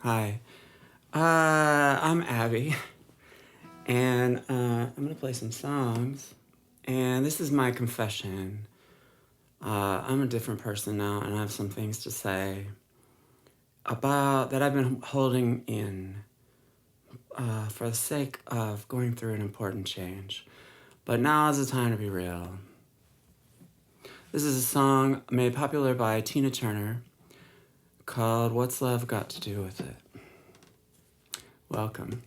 Hi. I'm Abby, and I'm gonna play some songs. And this is my confession. I'm a different person now, and I have some things to say about that I've been holding in for the sake of going through an important change. But now is the time to be real. This is a song made popular by Tina Turner called What's Love Got to Do with It? Welcome.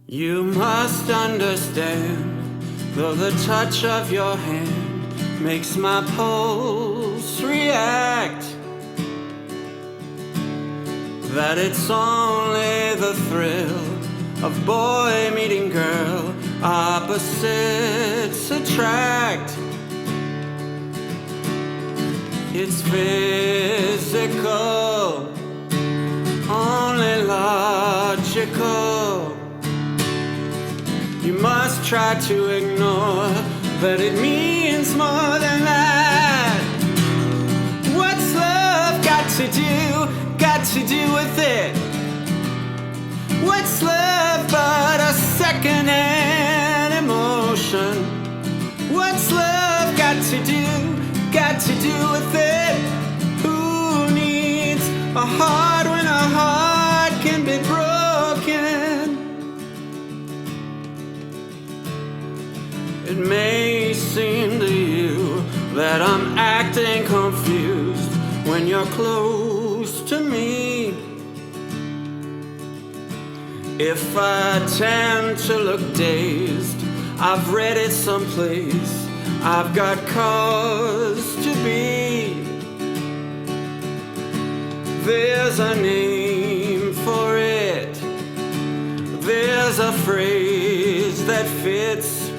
You must understand, though the touch of your hand makes my pulse react, that it's only the thrill of boy meeting girl, opposites attract. It's physical, only logical. You must try to ignore that it means more than that. What's love got to do with it? What's love but a second-hand emotion? What's love got to do with it? Who needs a heart when a heart can be broken? It may seem to you that I'm acting confused when you're close to me. If I tend to look dazed, I've read it someplace, I've got cause to be. There's a name for it, there's a phrase that fits.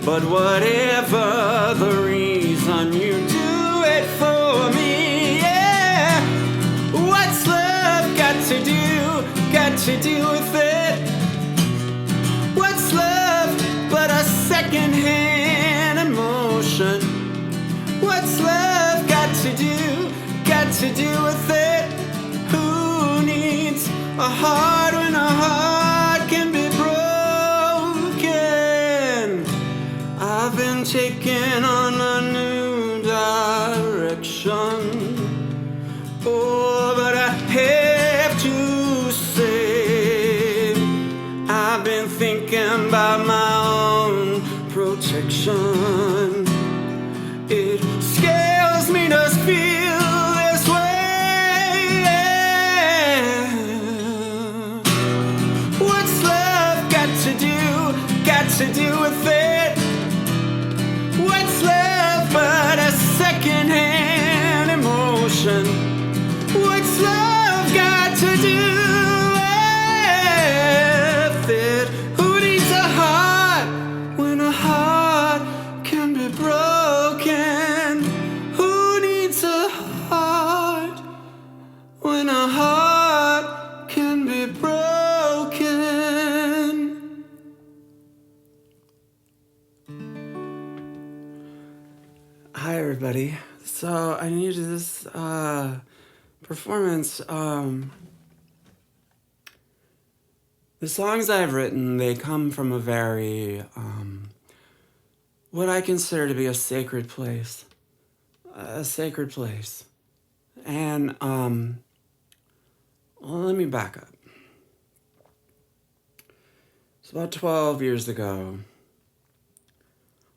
But whatever the reason, you do it for me, yeah. What's love got to do with it? What's love but a second-hand emotion? What's love got to do with it? Who needs a heart when a heart can be broken? I've been taken on a new direction. Oh, but I have to say, I've been thinking about my own protection. It scares me to feel this way. What's love got to do with it? What's love but a second-hand emotion? What's love got to do with it? Who needs a heart when a heart can be broken? Who needs a heart when a heart can be broken? Hi everybody. So I needed this performance. The songs I've written, they come from a very what I consider to be a sacred place. And well, let me back up. It's about 12 years ago.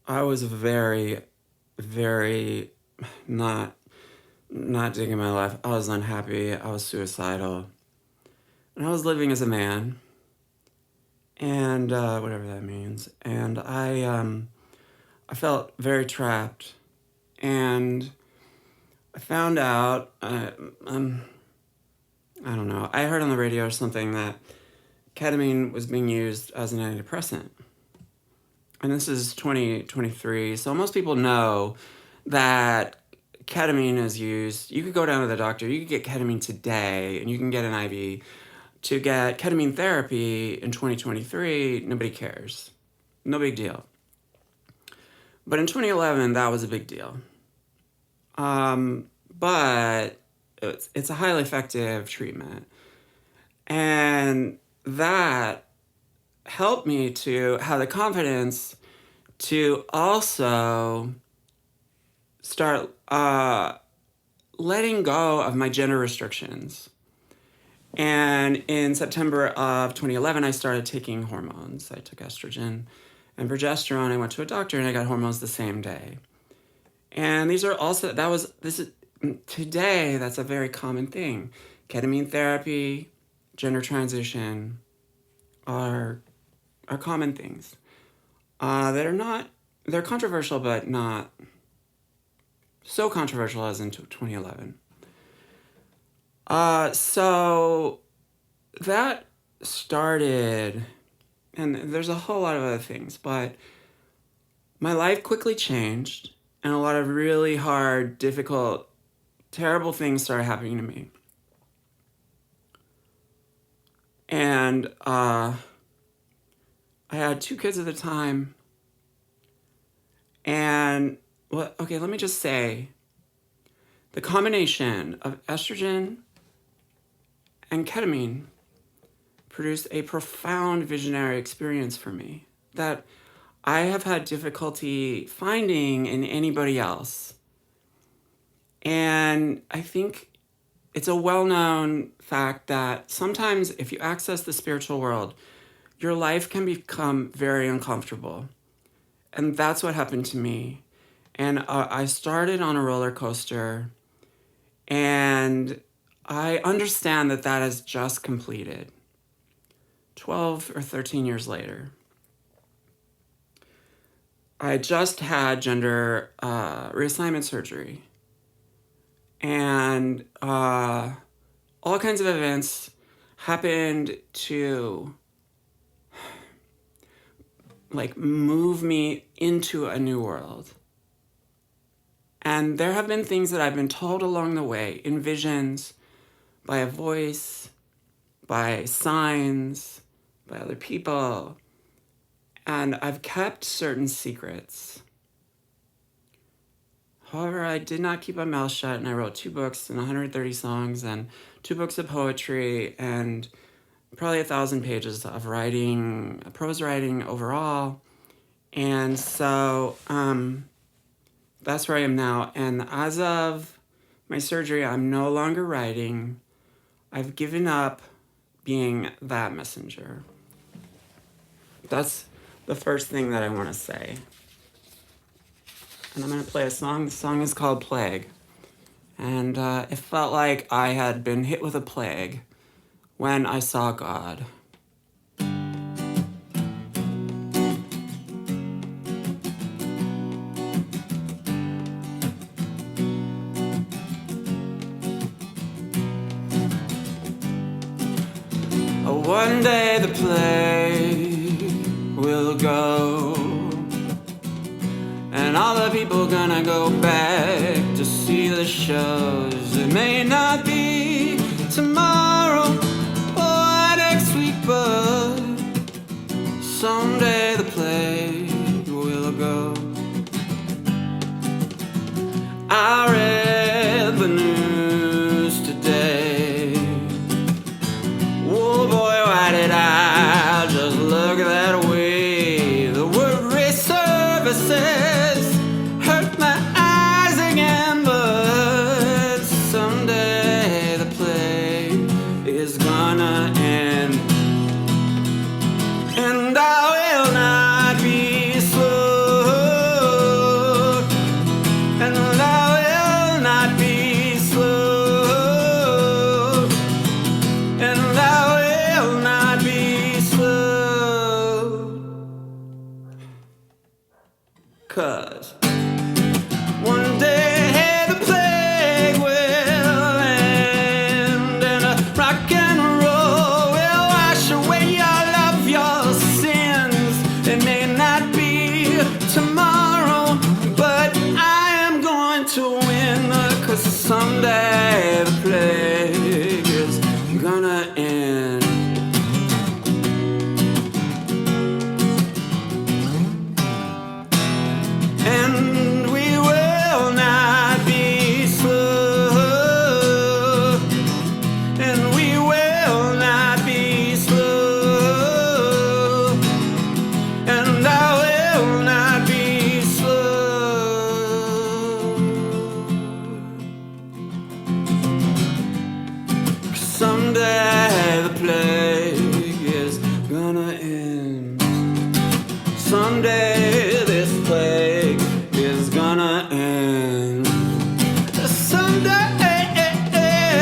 I was very not digging my life. I was unhappy. I was suicidal. And I was living as a man. And whatever that means. And I felt very trapped. And I found out, I don't know, I heard on the radio or something that ketamine was being used as an antidepressant. And this is 2023, so most people know that ketamine is used. You could go down to the doctor, you could get ketamine today, and you can get an IV. To get ketamine therapy in 2023, nobody cares. No big deal. But in 2011, that was a big deal. But it's a highly effective treatment. And that helped me to have the confidence to also start letting go of my gender restrictions. And in September of 2011, I started taking hormones. I took estrogen and progesterone. I went to a doctor and I got hormones the same day. And these are also, today, that's a very common thing. Ketamine therapy, gender transition are common things that are not, they're controversial, but not so controversial as in 2011. So that started, and there's a whole lot of other things, but my life quickly changed, and a lot of really hard, difficult, terrible things started happening to me. And I had 2 kids at the time, and let me just say, the combination of estrogen and ketamine produced a profound visionary experience for me that I have had difficulty finding in anybody else. And I think it's a well-known fact that sometimes if you access the spiritual world, your life can become very uncomfortable. And that's what happened to me. And I started on a roller coaster, and I understand that that has just completed 12 or 13 years later. I just had gender reassignment surgery, and all kinds of events happened to move me into a new world. And there have been things that I've been told along the way, in visions, by a voice, by signs, by other people. And I've kept certain secrets. However, I did not keep my mouth shut, and I wrote 2 books and 130 songs and 2 books of poetry and probably 1,000 pages of writing, prose writing overall. And so that's where I am now. And as of my surgery, I'm no longer writing. I've given up being that messenger. That's the first thing that I want to say. And I'm going to play a song. The song is called Plague. And it felt like I had been hit with a plague when I saw God. One day the plague will go, and all the people gonna go back to see the shows. It may not be tomorrow or next week, but someday the plague will go. I read the news today. Oh boy, why did I just look that way? The word reservices hurt my eyes again, but someday the plague is gonna end, and I will not be slow, and I will not be slow, and I will not be slow, 'cause one day the plague will end, and rock and roll will wash away all of your sins. It may not be tomorrow, but I am going to win, 'cause someday the plague is gonna end. And gonna end. Someday this plague is gonna end. Someday this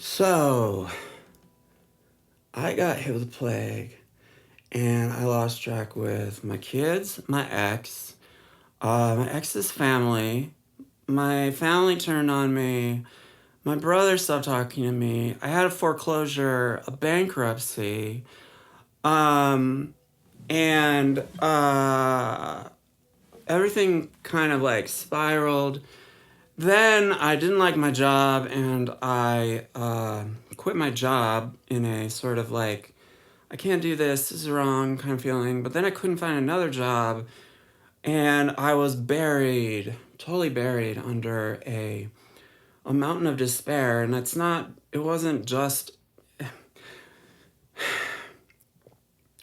So I got hit with the plague, and I lost track with my kids, my ex's family. My family turned on me. My brother stopped talking to me. I had a foreclosure, a bankruptcy, and everything kind of like spiraled. Then I didn't like my job, and I quit my job in a sort of like, I can't do this is wrong kind of feeling. But then I couldn't find another job, and I was buried, totally buried under a mountain of despair. And it wasn't just,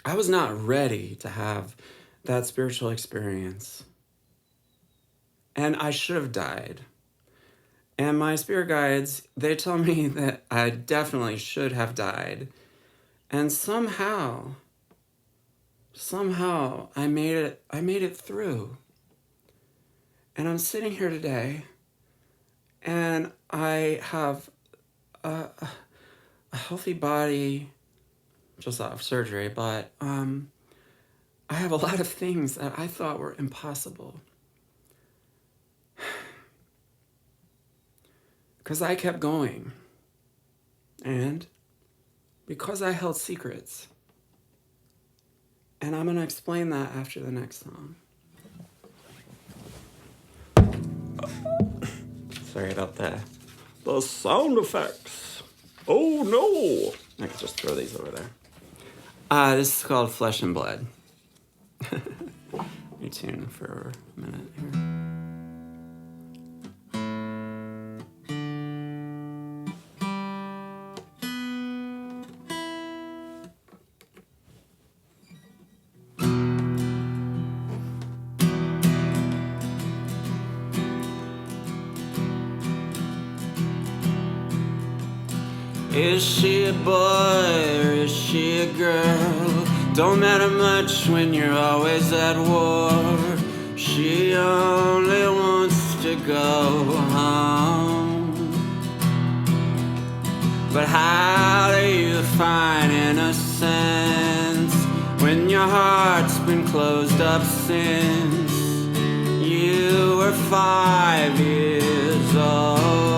I was not ready to have that spiritual experience. And I should have died. And my spirit guides, they tell me that I definitely should have died. And somehow I made it through. And I'm sitting here today, and I have a healthy body, just out of surgery, but I have a lot of things that I thought were impossible. Because I kept going. And because I held secrets. And I'm going to explain that after the next song. Sorry about that. The sound effects. Oh no. I can just throw these over there. This is called Flesh and Blood. Let me tune for a minute here. Is she a boy or is she a girl? Don't matter much when you're always at war. She only wants to go home. But how do you find innocence when your heart's been closed up since you were 5 years old?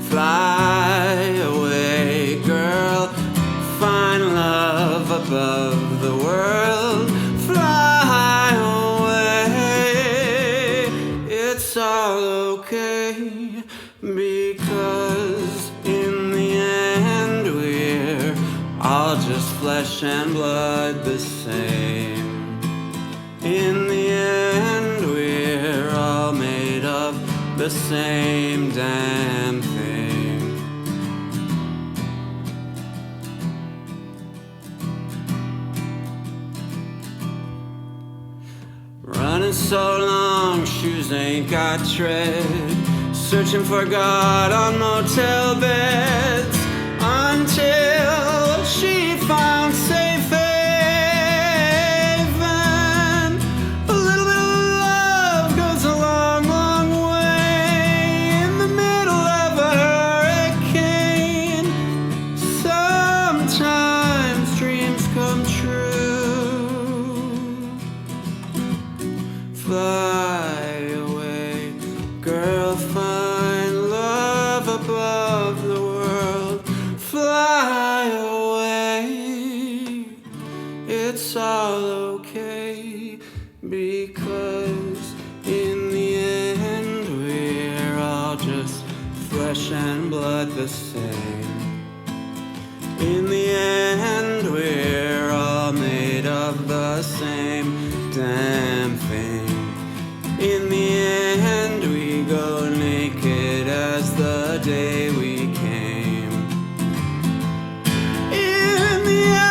Fly away, girl, find love above the world. Fly away, it's all okay, because in the end we're all just flesh and blood the same. In the end we're all made of the same damn thing. Running so long, shoes ain't got tread. Searching for God on motel beds until she found safe haven. A little bit of love goes a long, long way in the middle of a hurricane. Sometimes dreams come true. Fly away, girl, find love above the world. Fly away, it's all okay, because in the end we're all just flesh and blood the same. In the end we're all made of the same damn thing. In the end we go naked as the day we came. In the end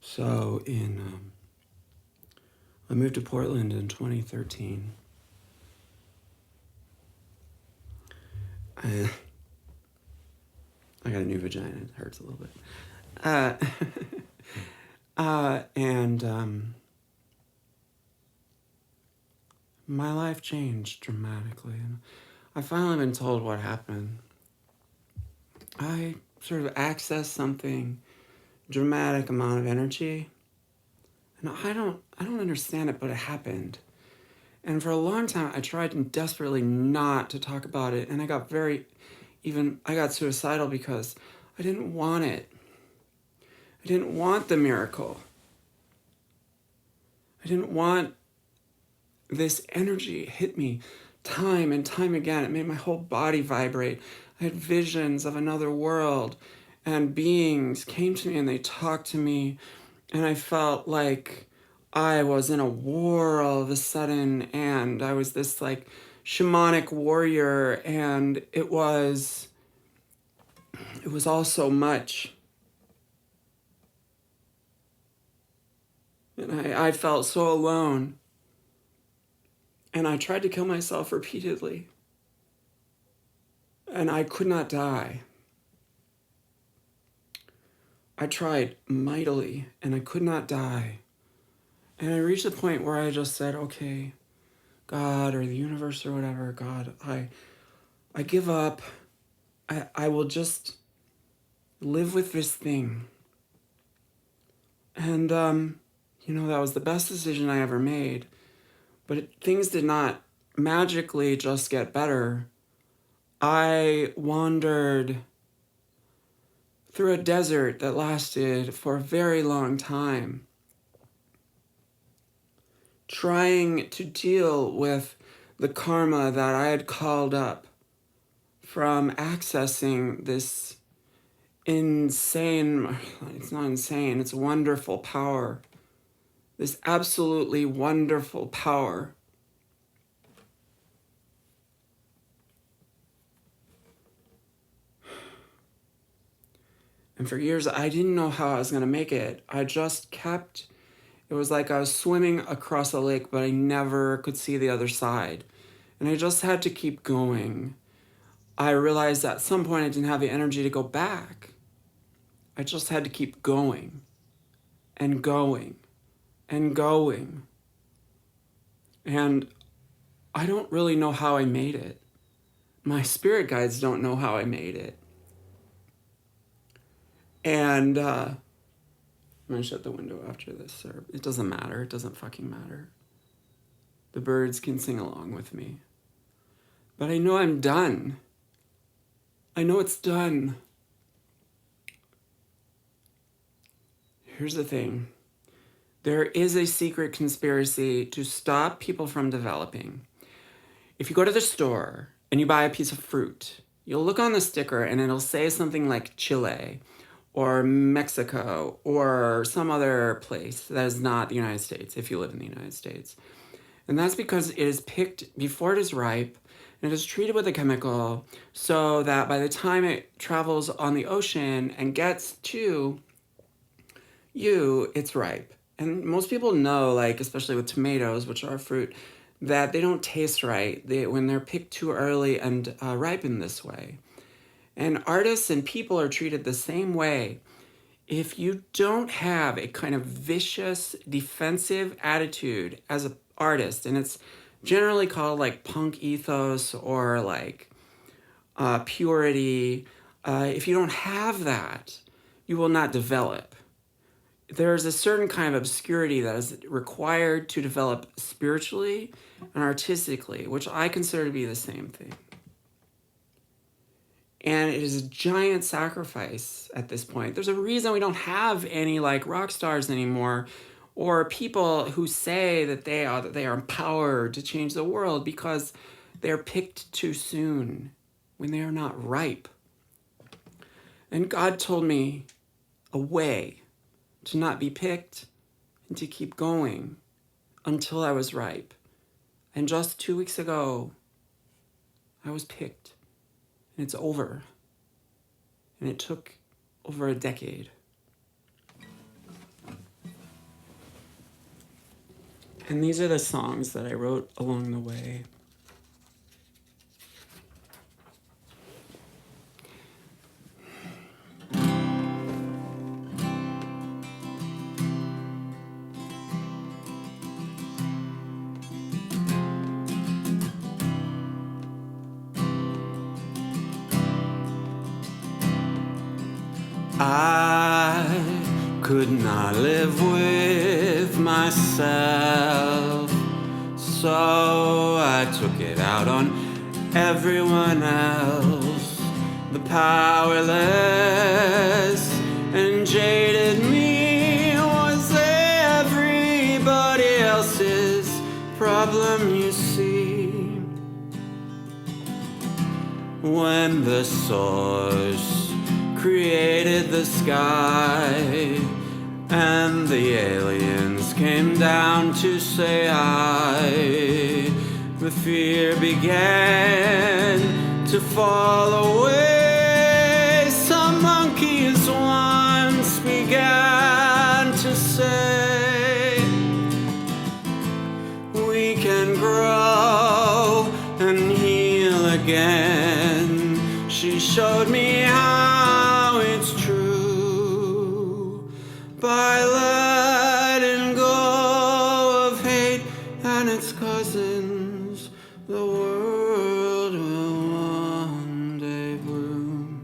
So I moved to Portland in 2013. I got a new vagina. It hurts a little bit. And my life changed dramatically. And I've finally been told what happened. I sort of accessed something, dramatic amount of energy. And I don't understand it, but it happened. And for a long time, I tried desperately not to talk about it. And I got I got suicidal because I didn't want it. I didn't want the miracle. I didn't want this energy hit me time and time again. It made my whole body vibrate. I had visions of another world, and beings came to me and they talked to me, and I felt like I was in a war all of a sudden, and I was this like shamanic warrior, and it was all so much. And I felt so alone. And I tried to kill myself repeatedly. And I could not die. I tried mightily, and I could not die. And I reached a point where I just said, okay, God or the universe or whatever, God, I give up. I will just live with this thing. And, that was the best decision I ever made. But things did not magically just get better. I wandered through a desert that lasted for a very long time, trying to deal with the karma that I had called up from accessing this insane, it's not insane, it's wonderful power, this absolutely wonderful power. And for years, I didn't know how I was going to make it. It was like I was swimming across a lake, but I never could see the other side. And I just had to keep going. I realized at some point I didn't have the energy to go back. I just had to keep going and going and going. And I don't really know how I made it. My spirit guides don't know how I made it. And I'm going to shut the window after this, or it doesn't matter. It doesn't fucking matter. The birds can sing along with me. But I know I'm done. I know it's done. Here's the thing. There is a secret conspiracy to stop people from developing. If you go to the store and you buy a piece of fruit, you'll look on the sticker and it'll say something like Chile or Mexico or some other place that is not the United States, if you live in the United States. And that's because it is picked before it is ripe, and it is treated with a chemical so that by the time it travels on the ocean and gets to you, it's ripe. And most people know, like, especially with tomatoes, which are fruit, that they don't taste right when they're picked too early and ripened this way. And artists and people are treated the same way. If you don't have a kind of vicious, defensive attitude as an artist, and it's generally called like punk ethos or like purity, if you don't have that, you will not develop. There's a certain kind of obscurity that is required to develop spiritually and artistically, which I consider to be the same thing. And it is a giant sacrifice at this point. There's a reason we don't have any like rock stars anymore, or people who say that they are empowered to change the world, because they're picked too soon when they are not ripe. And God told me a way to not be picked and to keep going until I was ripe. And just 2 weeks ago, I was picked. And it's over. And it took over a decade. And these are the songs that I wrote along the way. I could not live with myself, so I took it out on everyone else. The powerless and jaded me was everybody else's problem, you see. When the source created the sky and the aliens came down to say hi, the fear began to fall away. Some monkeys once began to say, we can grow and heal again. She showed me how it's true by letting go of hate and its cousins. The world will one day bloom.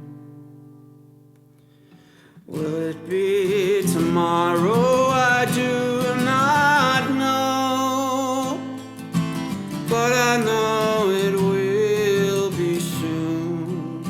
Will it be tomorrow? I do not know, but I know it will be soon.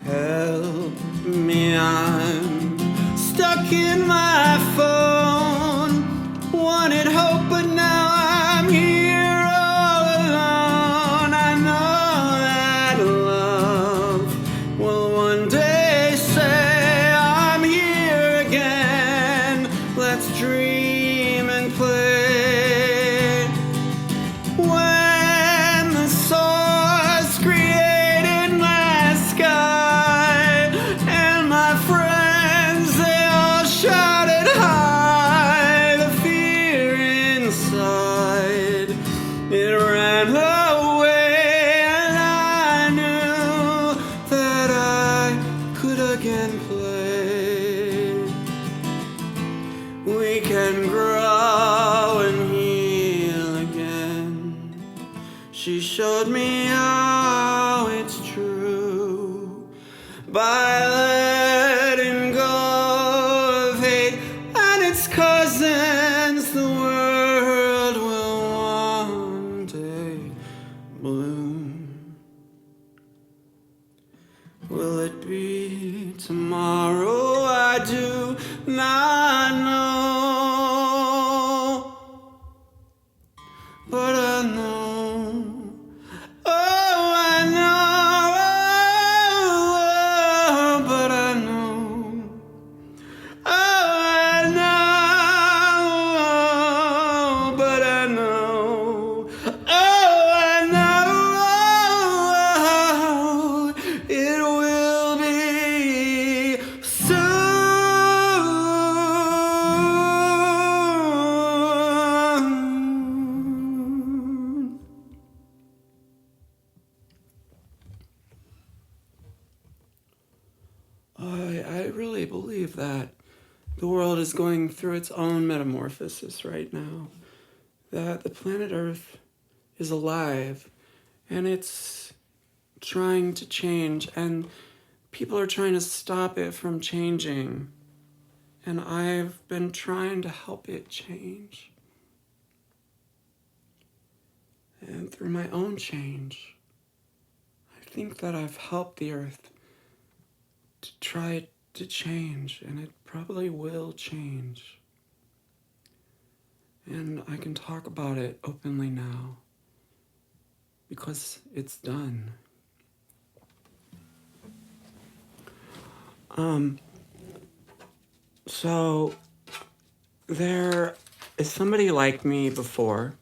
Help me, I'm stuck in my phone. Wanted hope, but now I'm here all alone. I know that love will one day say, I'm here again. Let's dream and play. When the source created my sky and my friends, they all shouted high. The fear inside, it ran away, and I knew that I could again play. We can grow and heal again. She showed me how it's true by letting go of hate and its cousins. The world will one day bloom. Will it be tomorrow? I do not know, but I know. Oh, I know, but I know. Oh, I know, but I know. Oh, I know, it will be soon. I really believe that the world is going through its own metamorphosis right now. That the planet Earth is alive and it's trying to change, and people are trying to stop it from changing. And I've been trying to help it change. And through my own change, I think that I've helped the Earth to try to change, and it probably will change. And I can talk about it openly now because it's done. So there is somebody like me before,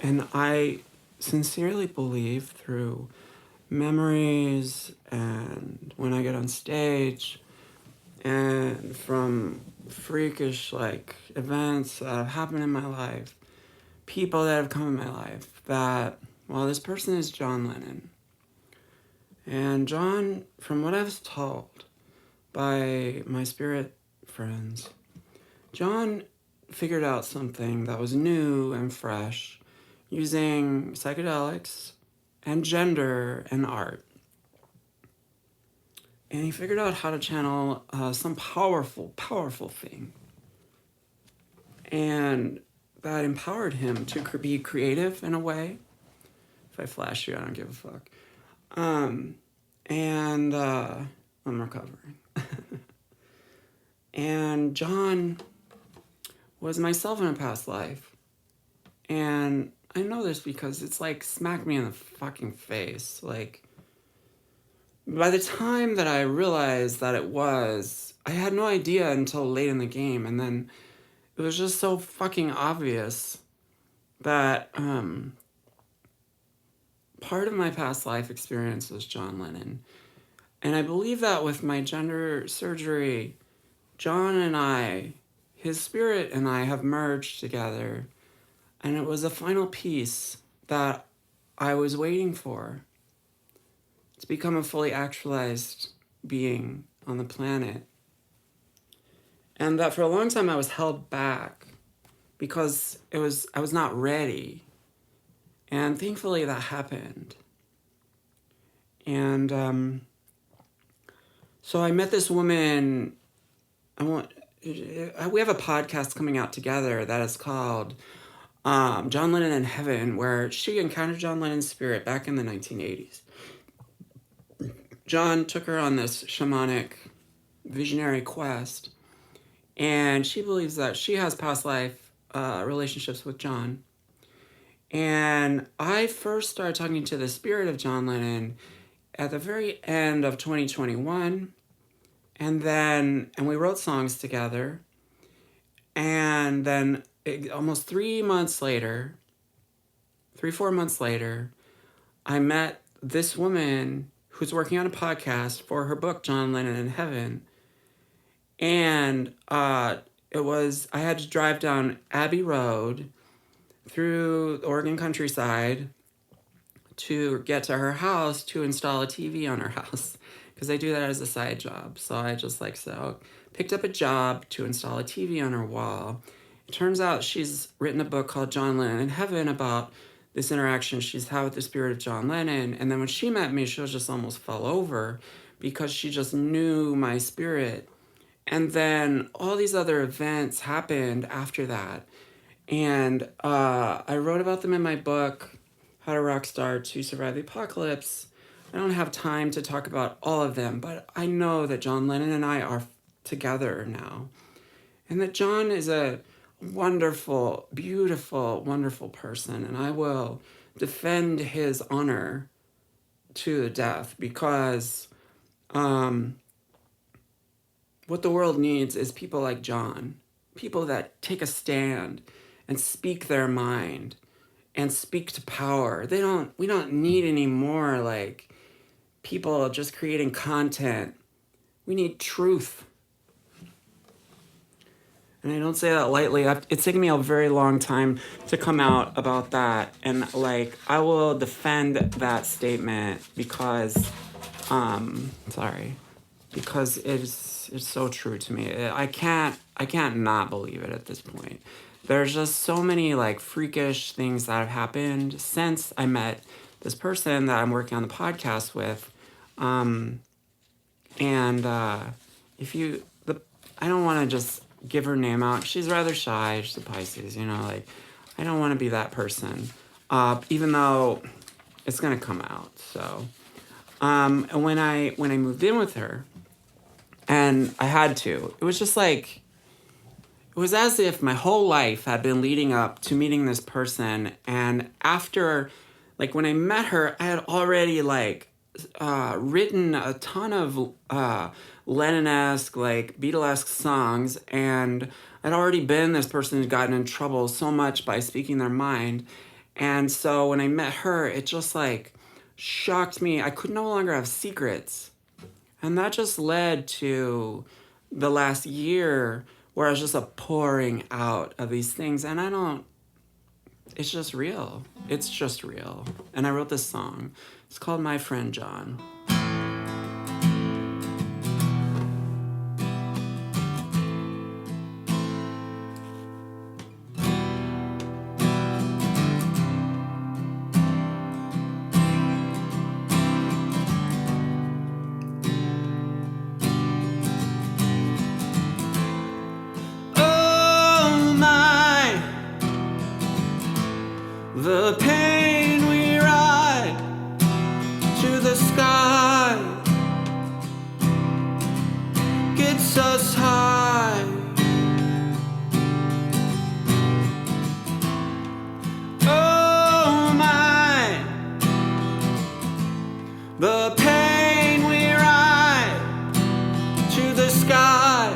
and I sincerely believe through memories and when I get on stage and from freakish like events that have happened in my life, people that have come in my life, that, well, this person is John Lennon. And John, from what I was told by my spirit friends, John figured out something that was new and fresh using psychedelics and gender and art. And he figured out how to channel some powerful, powerful thing. And that empowered him to be creative in a way. If I flash you, I don't give a fuck. And I'm recovering. And John was myself in a past life. And I know this because it's like smacked me in the fucking face. Like, by the time that I realized that it was, I had no idea until late in the game. And then it was just so fucking obvious that part of my past life experience was John Lennon. And I believe that with my gender surgery, John and I, his spirit and I have merged together. And it was a final piece that I was waiting for, to become a fully actualized being on the planet. And that for a long time I was held back because I was not ready. And thankfully that happened. And so I met this woman. We have a podcast coming out together that is called John Lennon in Heaven, where she encountered John Lennon's spirit back in the 1980s. John took her on this shamanic visionary quest, and she believes that she has past life relationships with John. And I first started talking to the spirit of John Lennon at the very end of 2021, and we wrote songs together, and then almost 4 months later, I met this woman who's working on a podcast for her book, John Lennon in Heaven. And I had to drive down Abbey Road through the Oregon countryside to get to her house to install a TV on her house, because I do that as a side job. So I just picked up a job to install a TV on her wall. It turns out she's written a book called John Lennon in Heaven about this interaction she's had with the spirit of John Lennon. And then when she met me, she just almost fell over because she just knew my spirit. And then all these other events happened after that. And I wrote about them in my book, How to Rockstar to Survive the Apocalypse. I don't have time to talk about all of them, but I know that John Lennon and I are together now. And that John is a wonderful, beautiful, wonderful person. And I will defend his honor to the death, because what the world needs is people like John. People that take a stand and speak their mind and speak to power. We don't need any more like people just creating content. We need truth. And I don't say that lightly. It's taken me a very long time to come out about that. And I will defend that statement because, because it's so true to me. I can't not believe it at this point. There's just so many freakish things that have happened since I met this person that I'm working on the podcast with. I don't want to just give her name out. She's rather shy. She's a Pisces, I don't want to be that person. Even though it's going to come out. So, and when I moved in with her, and I had to, it was just it was as if my whole life had been leading up to meeting this person. And after, when I met her, I had already written a ton of Lennon-esque, Beatle-esque songs, and I'd already been this person who'd gotten in trouble so much by speaking their mind. And so when I met her, it just like shocked me. I could no longer have secrets. And that just led to the last year where I was just a pouring out of these things. And it's just real. It's just real. And I wrote this song. It's called My Friend John. The pain we ride to the sky gets us high. Oh my, the pain we ride to the sky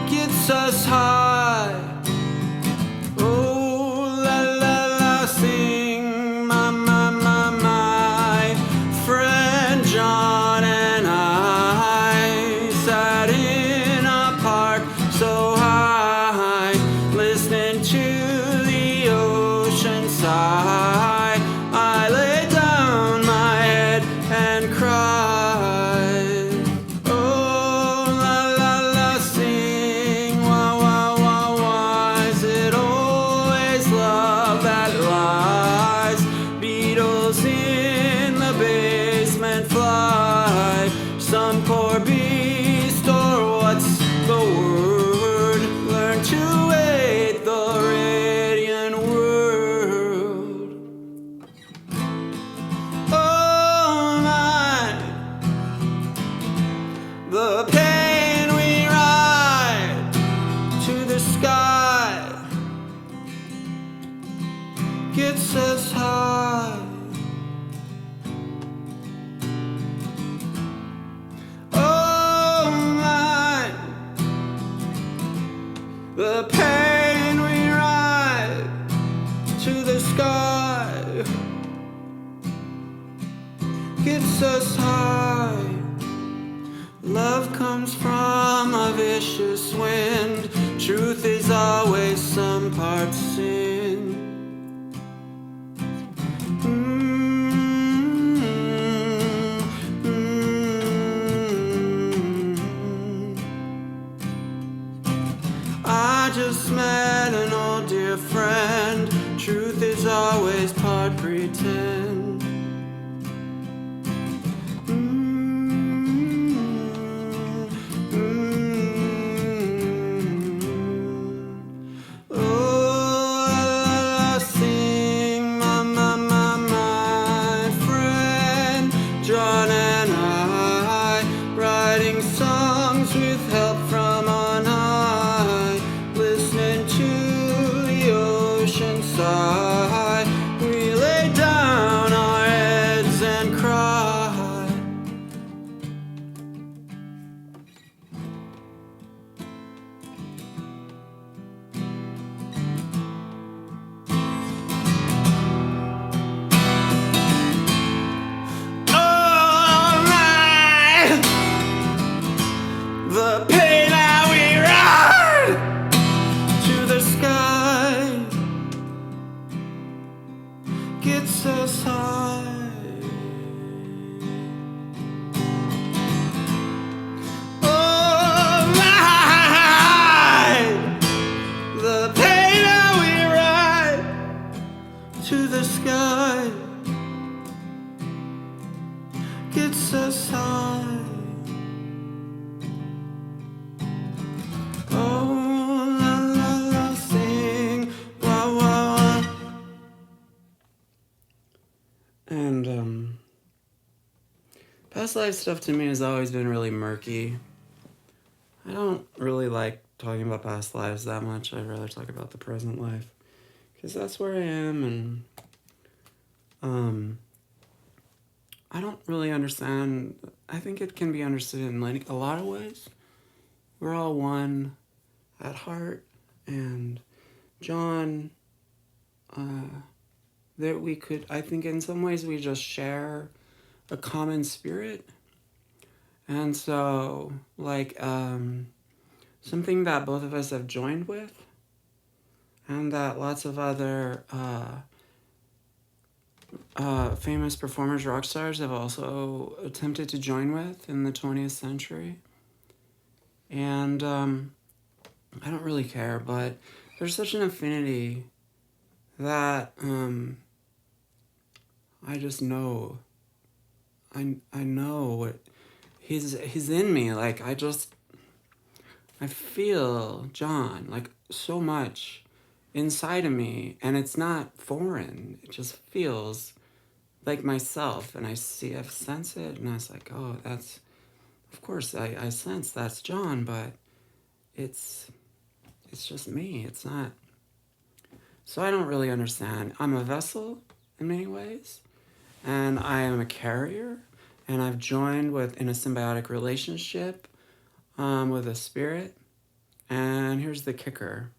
gets us high. I lay down my head and cry. Oh, la la la, sing, wah wah wah wah. Is it always love that lies? Beetles in the basement fly. Some poor beast, or what's the word? Learn to wait the radiant world. The pain we ride to the sky gets us high. Oh my, the pain we ride to the sky gets us high. Love comes from a vicious wind. Truth is always some part sin. I just met an old dear friend. Truth is always part pretend. John and I, writing songs with help from on high, listening to the ocean sigh. We lay down our heads and cry. The pain that we ride to the sky gets us high. Oh my, the pain that we ride to the sky gets us high. And past life stuff to me has always been really murky. I don't really like talking about past lives that much. I'd rather talk about the present life, because that's where I am, and I don't really understand. I think it can be understood in like a lot of ways. We're all one at heart, and John, that we could, I think in some ways we just share a common spirit. And so, like, something that both of us have joined with, and that lots of other famous performers, rock stars, have also attempted to join with in the 20th century. And I don't really care, but there's such an affinity that I just know. I know what he's in me. Like I feel John like so much inside of me, and it's not foreign. It just feels like myself, and I sense it, and I was like, oh, that's, of course, I sense that's John, but it's just me. It's not. So I don't really understand. I'm a vessel in many ways, and I am a carrier, and I've joined in a symbiotic relationship with a spirit. And here's the kicker.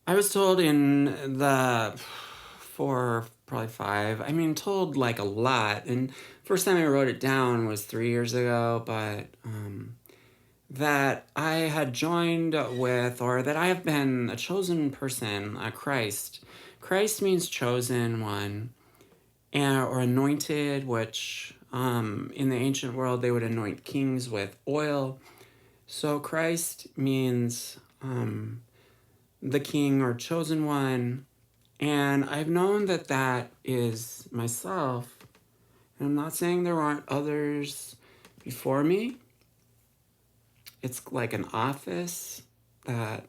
I was told in the probably five, I mean, told like a lot. And first time I wrote it down was 3 years ago, but that I had joined with, or that I have been a chosen person, a Christ. Christ means chosen one, or anointed, which in the ancient world they would anoint kings with oil. So Christ means the king or chosen one. And I've known that that is myself. And I'm not saying there aren't others before me. It's like an office that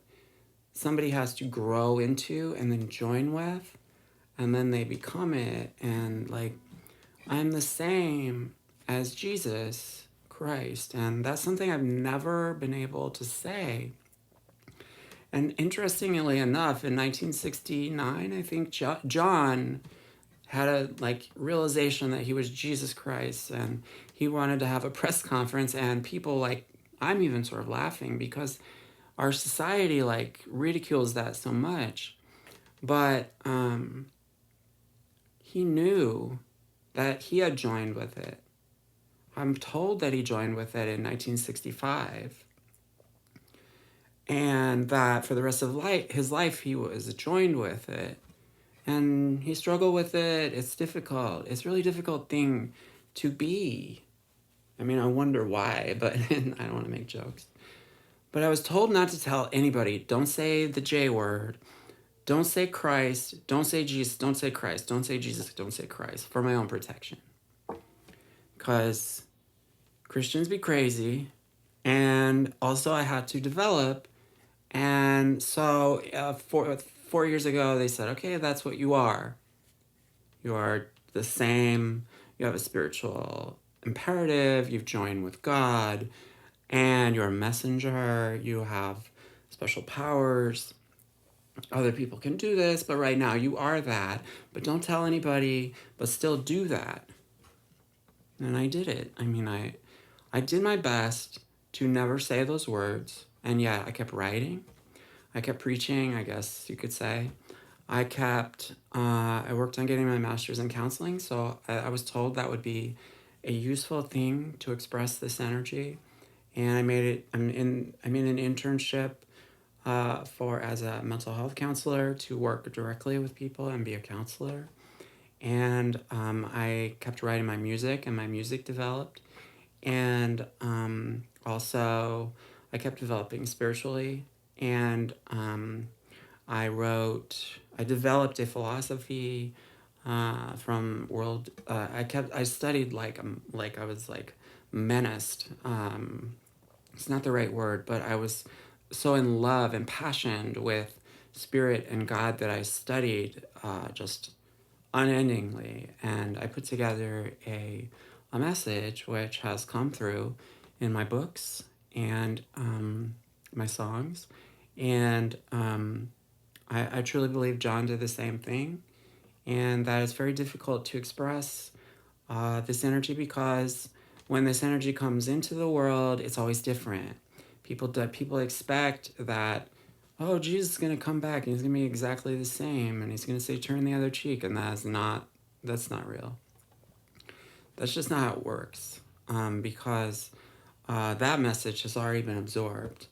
somebody has to grow into and then join with. And then they become it. And like, I'm the same as Jesus Christ. And that's something I've never been able to say. And interestingly enough, in 1969, I think John had a realization that he was Jesus Christ, and he wanted to have a press conference, and people I'm even sort of laughing because our society ridicules that so much. But he knew that he had joined with it. I'm told that he joined with it in 1965. And that for the rest of his life, he was joined with it. And he struggled with it. It's difficult. It's a really difficult thing to be. I mean, I wonder why, but I don't want to make jokes. But I was told not to tell anybody. Don't say the J word. Don't say Christ. Don't say Jesus. Don't say Christ. Don't say Jesus. Don't say Christ, for my own protection. Because Christians be crazy. And also I had to develop. And so 4 years ago, they said, okay, that's what you are. You are the same. You have a spiritual imperative. You've joined with God. And you're a messenger. You have special powers. Other people can do this, but right now you are that. But don't tell anybody, but still do that. And I did it. I mean, I did my best to never say those words. And yeah, I kept writing. I kept preaching, I guess you could say. I worked on getting my master's in counseling, so I was told that would be a useful thing to express this energy. And I made an internship as a mental health counselor to work directly with people and be a counselor. And I kept writing my music, and my music developed. And also, I kept developing spiritually. And I developed a philosophy from world. I studied like I was menaced. It's not the right word, but I was so in love and passionate with spirit and God that I studied just unendingly, and I put together a message which has come through in my books and my songs, and I truly believe John did the same thing, and that it's very difficult to express this energy because when this energy comes into the world, it's always different. People expect that oh, Jesus is going to come back and he's going to be exactly the same and he's going to say turn the other cheek, and that's not real. That's just not how it works, because that message has already been absorbed,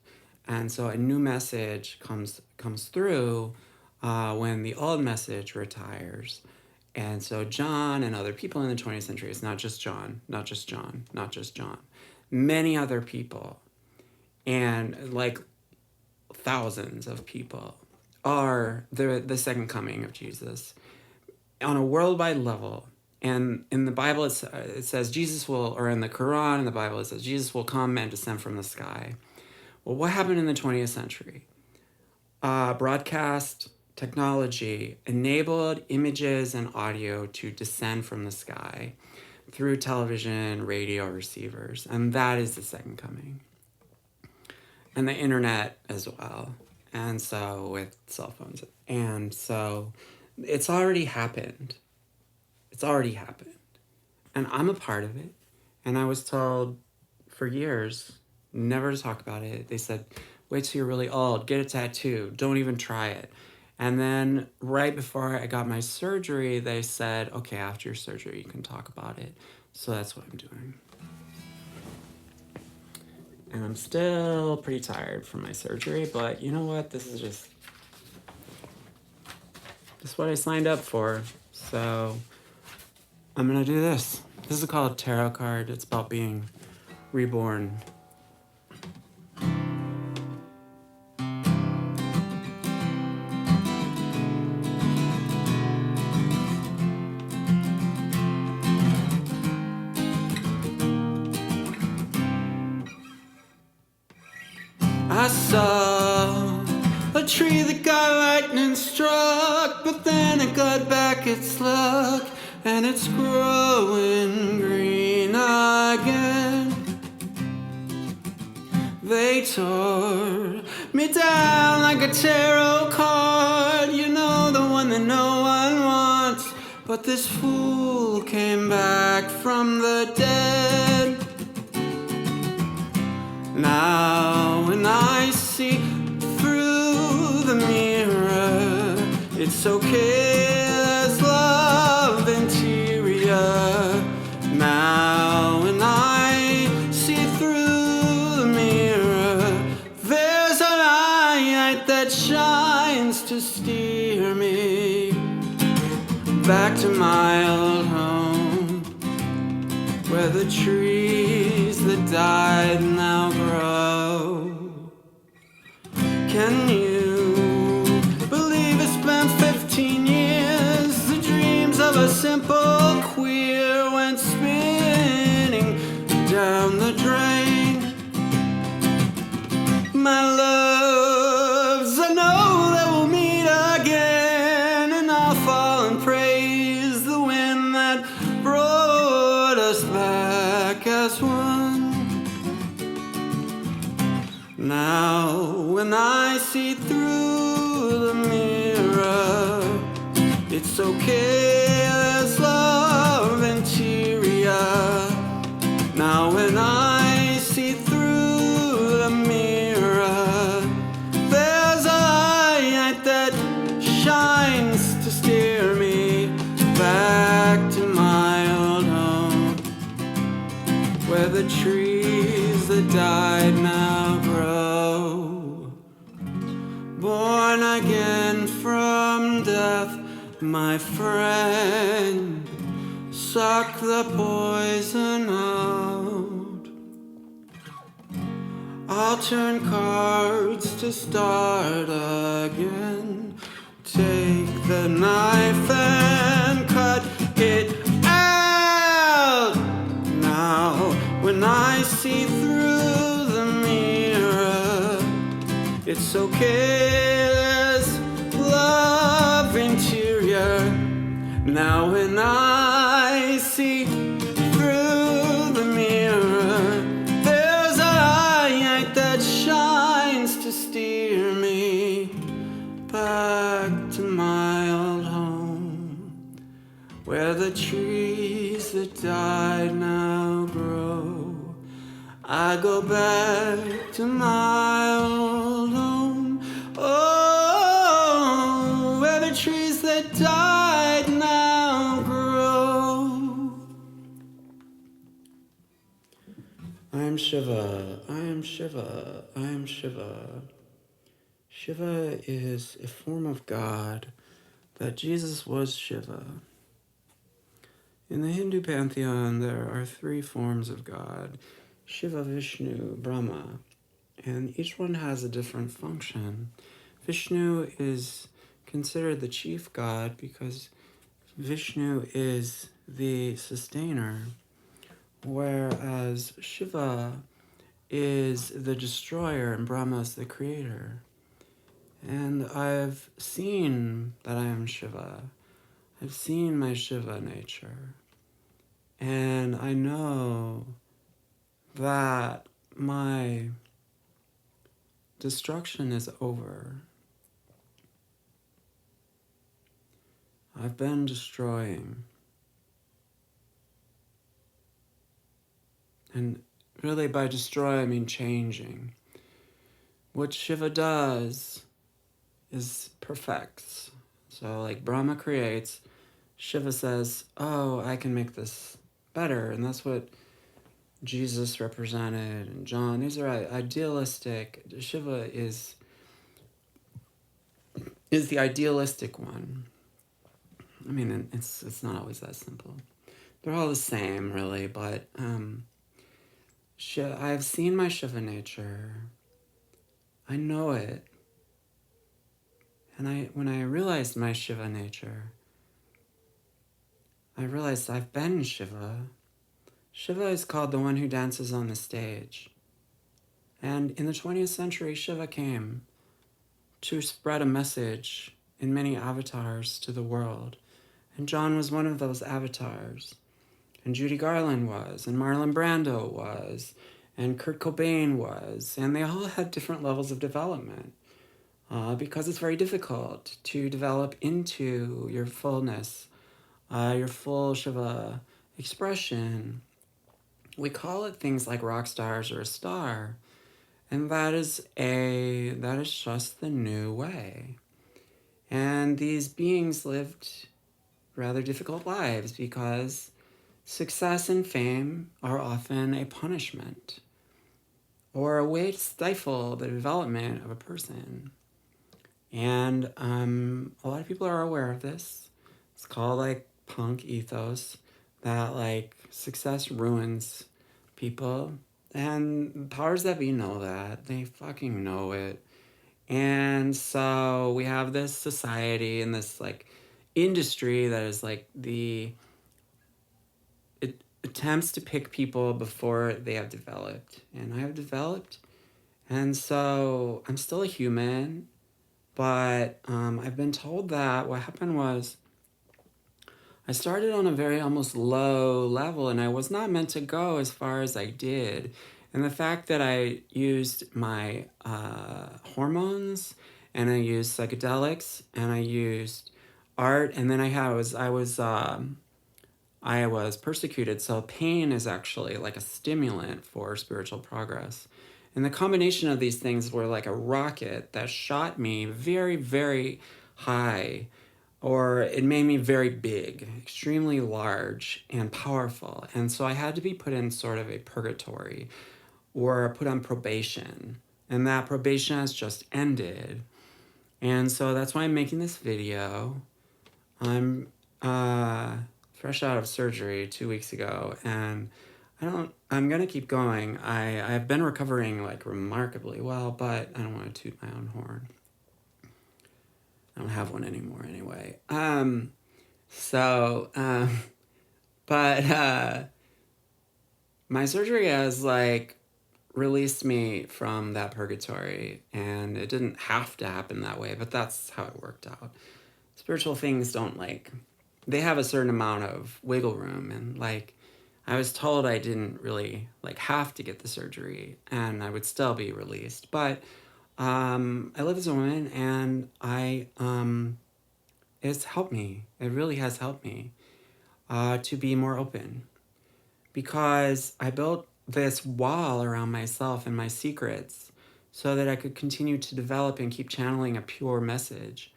and so a new message comes through when the old message retires. And so John and other people in the 20th century, it's not just John, many other people, and like thousands of people, are the second coming of Jesus on a worldwide level. And in the Bible, it says Jesus will, or in the Quran, in the Bible, it says Jesus will come and descend from the sky. Well, what happened in the 20th century? Broadcast technology enabled images and audio to descend from the sky through television, radio receivers, and that is the second coming. And the internet as well, and so with cell phones. And so it's already happened. And I'm a part of it. And I was told for years never to talk about it. They said, wait till you're really old, get a tattoo, don't even try it. And then right before I got my surgery, they said, okay, after your surgery, you can talk about it. So that's what I'm doing. And I'm still pretty tired from my surgery, but you know what? This is what I signed up for. So I'm gonna do this. This is called a tarot card. It's about being reborn. I saw a tree that got lightning struck, but then it got back its luck, and it's growing green again. They tore me down like a tarot card, you know, the one that no one wants. But this fool came back from the dead. Now when I see through the mirror, it's okay, there's love interior. Now when I see through the mirror, there's a light that shines to steer me back to my old home, where the trees that died now grow. Can you believe it's been 15 years? The dreams of a simple queer went spinning down the drain. My loves, I know that we'll meet again, and I'll fall and praise the wind that brought us back as one. Now when I see through the mirror, it's okay, there's love interior. Now when I see through the mirror, there's a light that shines to steer me back to my old home, where the trees that died now grow. Born again from death, my friend, suck the poison out. I'll turn cards to start again. Take the knife and cut it out. Now when I see through the mirror, it's okay, there's love interior. Now when I see through the mirror, there's a light that shines to steer me back to my old home, where the trees that died now grow. I go back to my old home. Oh, Shiva. I am Shiva. I am Shiva. Shiva is a form of God, that Jesus was Shiva. In the Hindu pantheon, there are three forms of God: Shiva, Vishnu, Brahma, and each one has a different function. Vishnu is considered the chief god because Vishnu is the sustainer, whereas Shiva is the destroyer and Brahma is the creator. And I've seen that I am Shiva. I've seen my Shiva nature. And I know that my destruction is over. I've been destroying. And really by destroy, I mean changing. What Shiva does is perfects. So like Brahma creates, Shiva says, oh, I can make this better. And that's what Jesus represented and John. These are idealistic. Shiva is the idealistic one. I mean, it's not always that simple. They're all the same, really, but I've seen my Shiva nature. I know it. And when I realized my Shiva nature, I realized I've been Shiva. Shiva is called the one who dances on the stage. And in the 20th century, Shiva came to spread a message in many avatars to the world. And John was one of those avatars. And Judy Garland was, and Marlon Brando was, and Kurt Cobain was. And they all had different levels of development because it's very difficult to develop into your fullness, your full Shiva expression. We call it things like rock stars or a star. And that is just the new way. And these beings lived rather difficult lives because success and fame are often a punishment or a way to stifle the development of a person. And a lot of people are aware of this. It's called like punk ethos, that like success ruins people. And powers that be know that. They fucking know it. And so we have this society and this like industry that is like it attempts to pick people before they have developed. And I have developed. And so I'm still a human, but I've been told that what happened was I started on a very almost low level and I was not meant to go as far as I did. And the fact that I used my hormones and I used psychedelics and I used art, and then I was persecuted. So pain is actually like a stimulant for spiritual progress. And the combination of these things were like a rocket that shot me very, very high, or it made me very big, extremely large and powerful. And so I had to be put in sort of a purgatory or put on probation. And that probation has just ended. And so that's why I'm making this video. I'm fresh out of surgery 2 weeks ago, and I'm gonna keep going. I've been recovering like remarkably well, but I don't want to toot my own horn. I don't have one anymore anyway. But my surgery has like released me from that purgatory, and it didn't have to happen that way, but that's how it worked out. Spiritual things don't they have a certain amount of wiggle room, and like I was told I didn't really like have to get the surgery and I would still be released. But I live as a woman, and it's helped me. It really has helped me to be more open, because I built this wall around myself and my secrets so that I could continue to develop and keep channeling a pure message.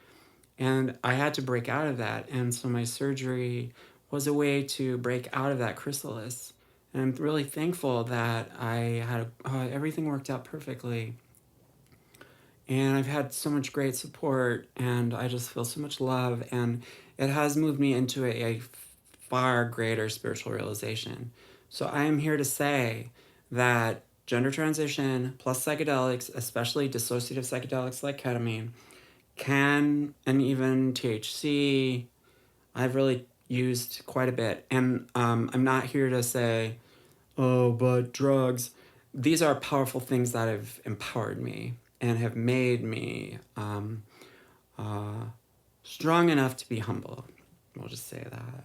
And I had to break out of that. And so my surgery was a way to break out of that chrysalis And I'm really thankful that I had everything worked out perfectly. And I've had so much great support, and I just feel so much love, and it has moved me into a far greater spiritual realization. So I am here to say that gender transition plus psychedelics, especially dissociative psychedelics like ketamine, and even THC, I've really used quite a bit. And I'm not here to say, oh, but drugs. These are powerful things that have empowered me and have made me strong enough to be humble. We'll just say that.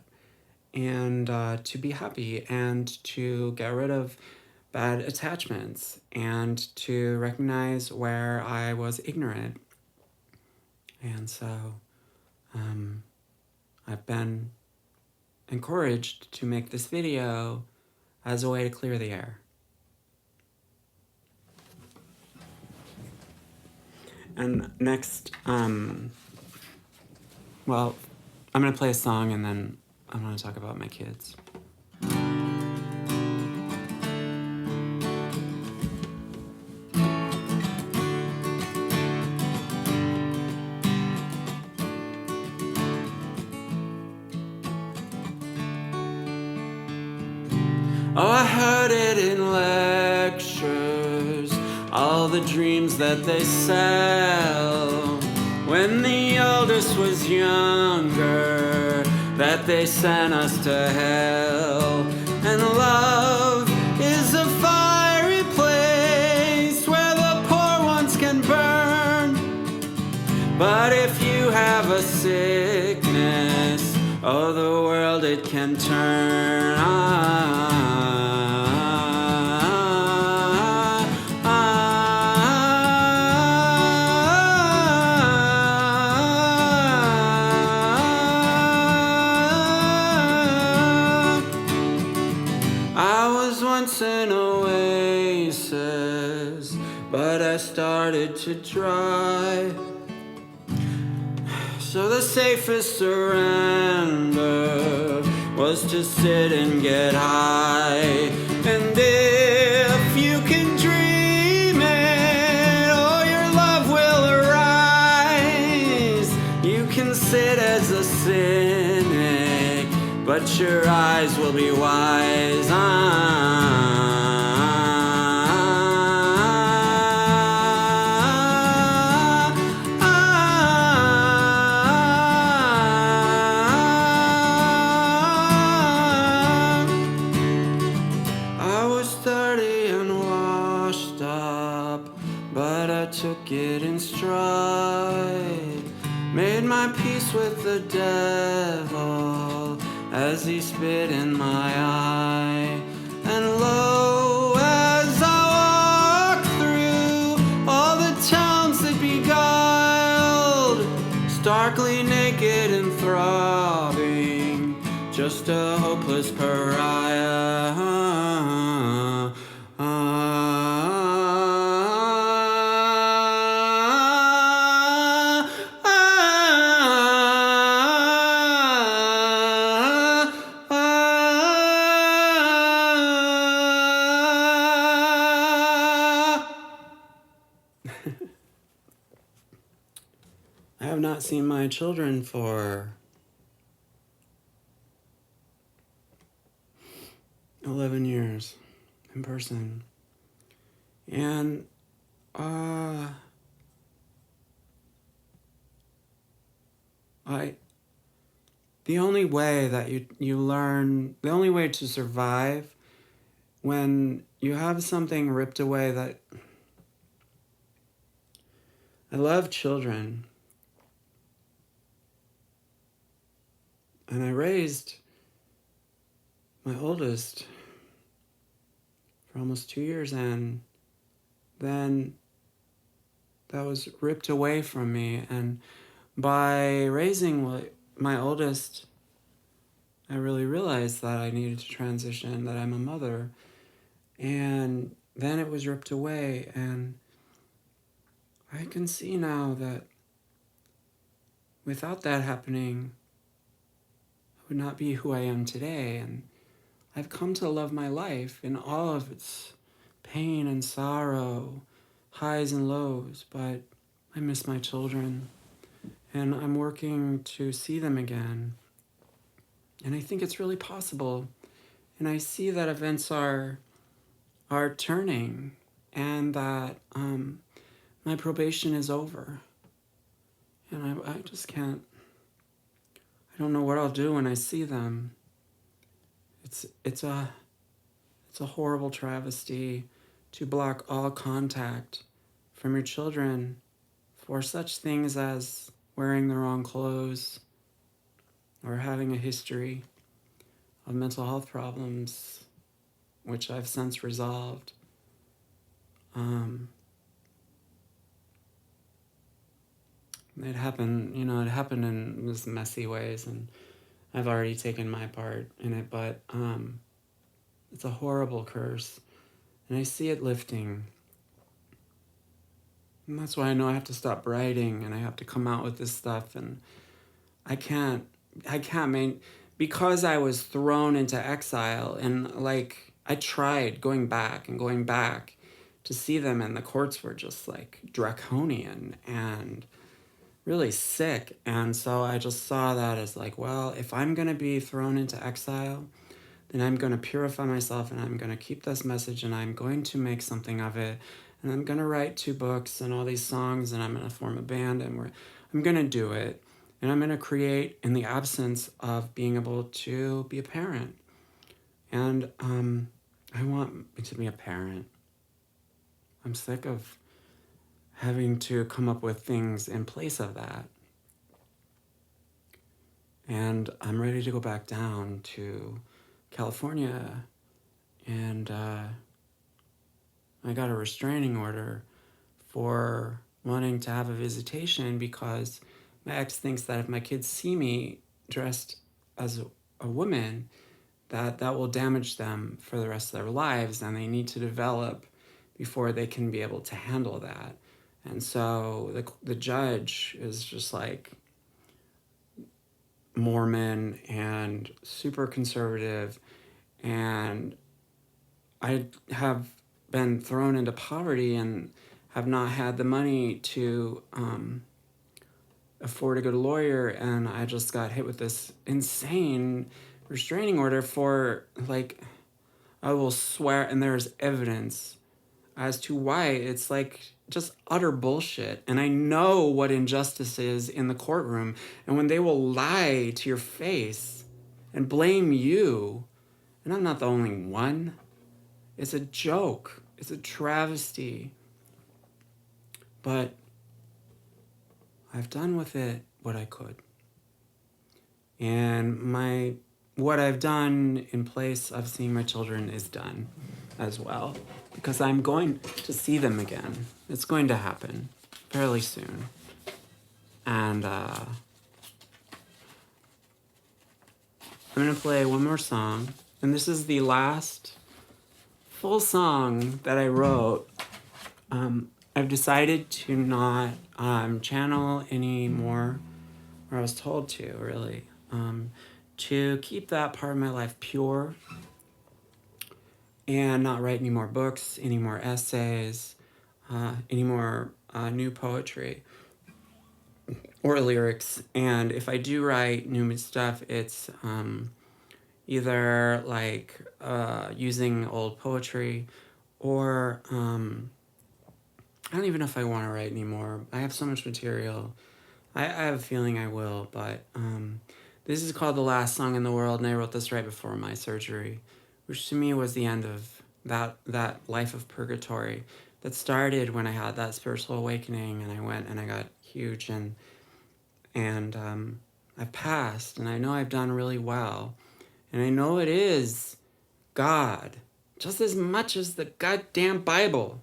And to be happy and to get rid of bad attachments and to recognize where I was ignorant. And so I've been encouraged to make this video as a way to clear the air. And next, well, I'm going to play a song and then I'm going to talk about my kids. Oh, I heard it in lectures, all the dreams that they sell. When the oldest was younger, that they sent us to hell. And love is a fiery place where the poor ones can burn. But if you have a sickness, oh, the world it can turn on. I was once an oasis, but I started to dry. So the safest surrender was to sit and get high. And if you can dream it, oh, your love will arise. You can sit as a cynic, but your eyes will be wise. Took it in stride, made my peace with the devil as he spit in my eye. And lo, as I walked through all the towns that beguiled, starkly naked and throbbing, just a hopeless pariah. I have not seen my children for 11 years in person. And the only way that you learn, the only way to survive when you have something ripped away that... I love children. And I raised my oldest for almost 2 years, and then that was ripped away from me. And by raising my oldest, I really realized that I needed to transition, that I'm a mother. And then it was ripped away, and I can see now that without that happening, I would not be who I am today. And I've come to love my life in all of its pain and sorrow, highs and lows, but I miss my children, and I'm working to see them again. And I think it's really possible. And I see that events are turning, and that my probation is over. And I just can't, I don't know what I'll do when I see them. It's a horrible travesty to block all contact from your children for such things as wearing the wrong clothes or having a history of mental health problems, which I've since resolved. It happened, it happened in this messy ways, and I've already taken my part in it, but it's a horrible curse, and I see it lifting. And that's why I know I have to stop writing, and I have to come out with this stuff, and I can't because I was thrown into exile, and like I tried going back to see them, and the courts were just like draconian and really sick. And so I just saw that as like, well, if I'm going to be thrown into exile, then I'm going to purify myself, and I'm going to keep this message, and I'm going to make something of it. And I'm going to write 2 books and all these songs, and I'm going to form a band, and I'm going to do it. And I'm going to create in the absence of being able to be a parent. And I want to be a parent. I'm sick of having to come up with things in place of that. And I'm ready to go back down to California, and I got a restraining order for wanting to have a visitation because my ex thinks that if my kids see me dressed as a woman, that will damage them for the rest of their lives, and they need to develop before they can be able to handle that. And so the judge is just like Mormon and super conservative, and I have been thrown into poverty and have not had the money to afford a good lawyer, and I just got hit with this insane restraining order for, like, I will swear, and there's evidence as to why it's like just utter bullshit. And I know what injustice is in the courtroom, and when they will lie to your face and blame you, and I'm not the only one, it's a joke, it's a travesty. But I've done with it what I could. And what I've done in place of seeing my children is done as well, because I'm going to see them again. It's going to happen fairly soon. And I'm going to play one more song, and this is the last full song that I wrote. I've decided to not channel anymore, or I was told to, really, to keep that part of my life pure and not write any more books, any more essays, any more new poetry or lyrics. And if I do write new stuff, it's either like using old poetry, or I don't even know if I want to write anymore. I have so much material. I have a feeling I will, but this is called The Last Song in the World, and I wrote this right before my surgery, which to me was the end of that life of purgatory that started when I had that spiritual awakening, and I went and I got huge, and I've passed, and I know I've done really well, and I know it is God just as much as the goddamn Bible.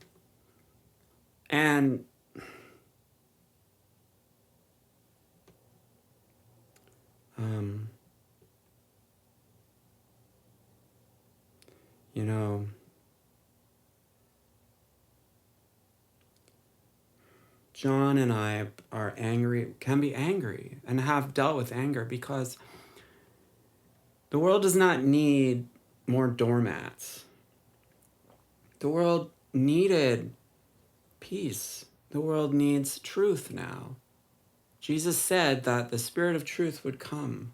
And you know, John and I are angry, can be angry, and have dealt with anger, because the world does not need more doormats. The world needed peace. The world needs truth now. Jesus said that the Spirit of truth would come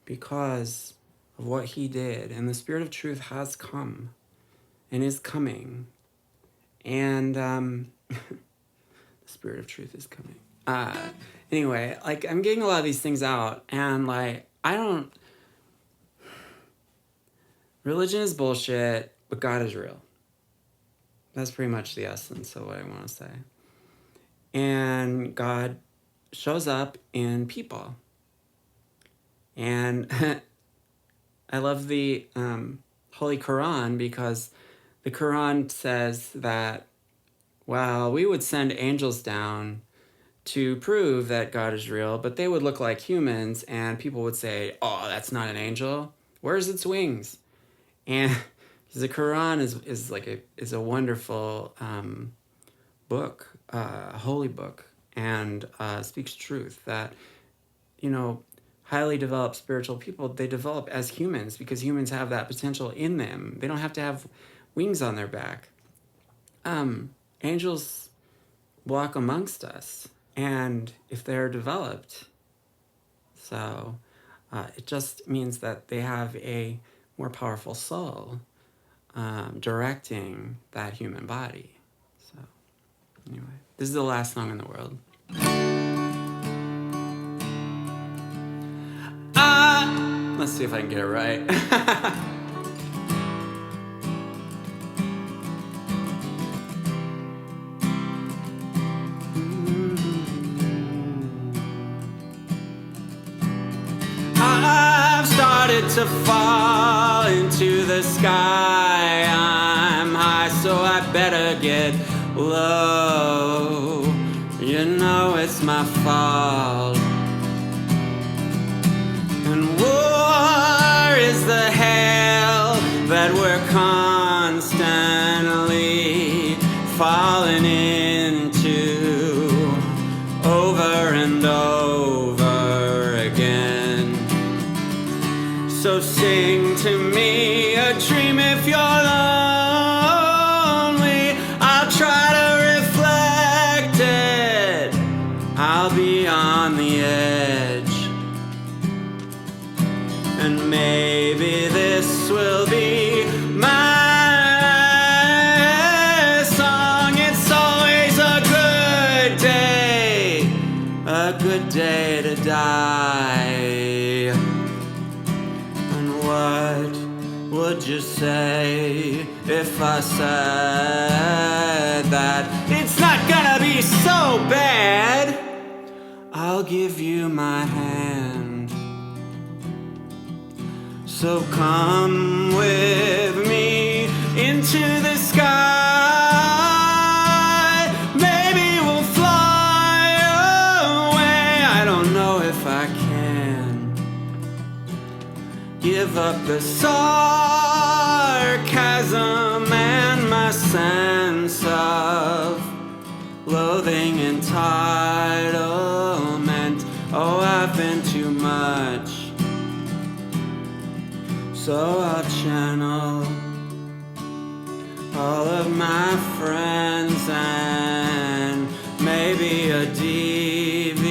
because of what he did. And the Spirit of truth has come and is coming. And the Spirit of truth is coming. Anyway, like, I'm getting a lot of these things out, and like, religion is bullshit, but God is real. That's pretty much the essence of what I want to say. And God shows up in people. And I love the Holy Quran, because the Quran says that, well, we would send angels down to prove that God is real, but they would look like humans, and people would say, oh, that's not an angel. Where's its wings? And the Quran is a wonderful book, a holy book, and speaks truth that, highly developed spiritual people, they develop as humans because humans have that potential in them. They don't have to have wings on their back. Angels walk amongst us, and if they're developed, so it just means that they have a more powerful soul directing that human body. So anyway, this is the last song in the world. Let's see if I can get it right. I've started to fall into the sky. I'm high, so I better get low. You know it's my fault. And war is the hell that we're constantly falling into over and over again. So sing to me a dream if you're lonely. I'll try to reflect it. I'll be on the edge. And maybe this will be my song. It's always a good day to die. And what would you say if I said that it's not gonna be so bad? I'll give you my hand. So come with me into the sky. Maybe we'll fly away. I don't know if I can give up the sarcasm and my sense of loathing, entitlement. Oh, I've been too much. So I'll channel all of my friends and maybe a DVR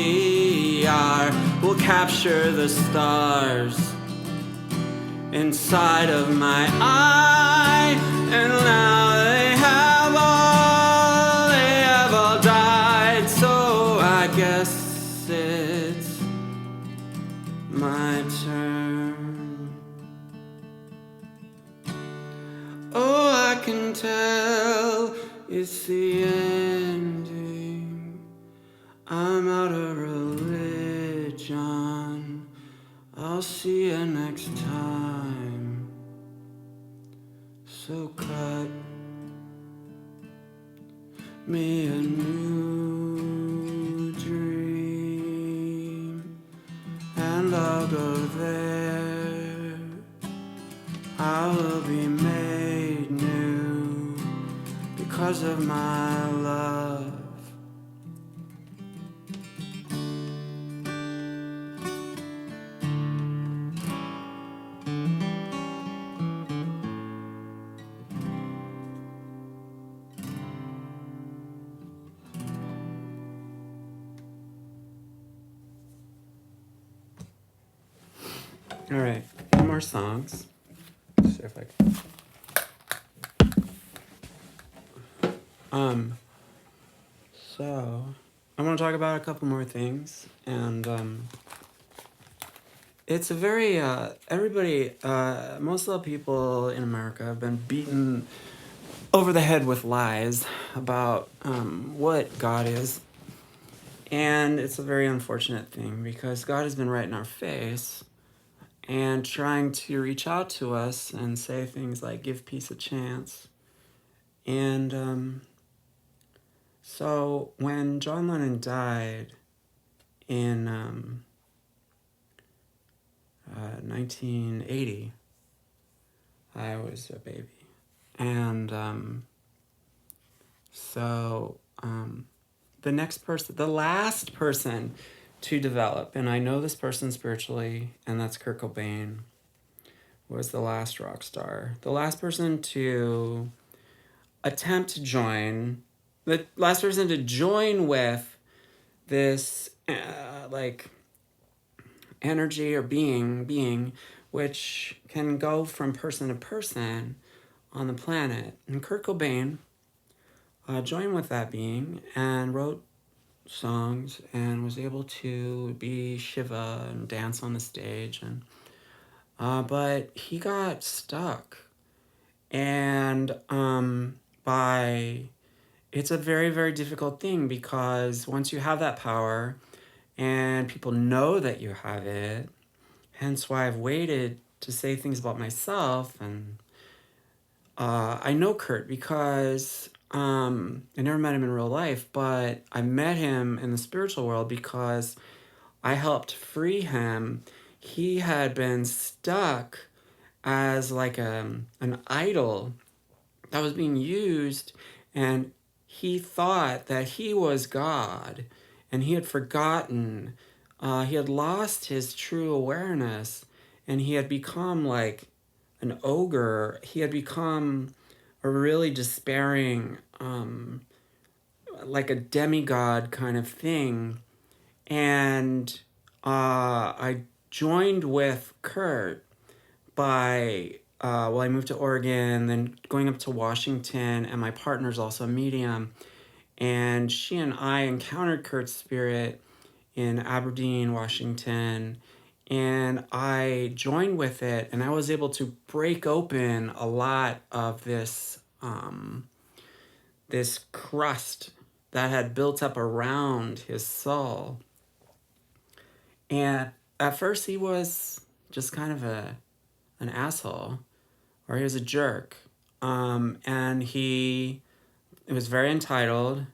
will capture the stars inside of my eye. And now they have all died. So I guess it's my turn. Oh, I can tell it's the ending. I'm out of religion. I'll see you next time. So cut me a new dream, and I'll go there. I will be made new because of my love. All right, two more songs. Let's see if I can. So I want to talk about a couple more things, and it's a very everybody. Most of the people in America have been beaten over the head with lies about what God is, and it's a very unfortunate thing because God has been right in our face and trying to reach out to us and say things like "give peace a chance," and so when John Lennon died in 1980, I was a baby. And so the last person to develop, and I know this person spiritually, and that's Kurt Cobain, was the last rock star. The last person to attempt to join, the last person to join with this like energy or being which can go from person to person on the planet. And Kurt Cobain joined with that being and wrote songs and was able to be Shiva and dance on the stage. And but he got stuck. And it's a very, very difficult thing because once you have that power and people know that you have it, hence why I've waited to say things about myself. And I know Kurt because I never met him in real life, but I met him in the spiritual world because I helped free him. He had been stuck as like an idol that was being used, and he thought that he was God, and he had forgotten. He had lost his true awareness, and he had become like an ogre. He had become a really despairing, like a demigod kind of thing. And I joined with Kurt by, I moved to Oregon, then going up to Washington, and my partner's also a medium. And she and I encountered Kurt's spirit in Aberdeen, Washington, and I joined with it, and I was able to break open a lot of this crust that had built up around his soul. And at first he was just kind of an asshole, or he was a jerk. And he was very entitled,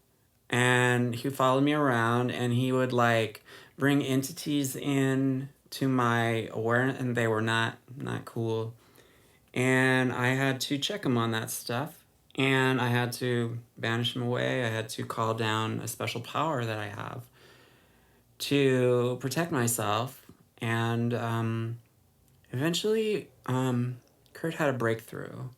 and he followed me around, and he would like bring entities in to my awareness, and they were not cool. And I had to check him on that stuff, and I had to banish him away. I had to call down a special power that I have to protect myself. And eventually, Kurt had a breakthrough.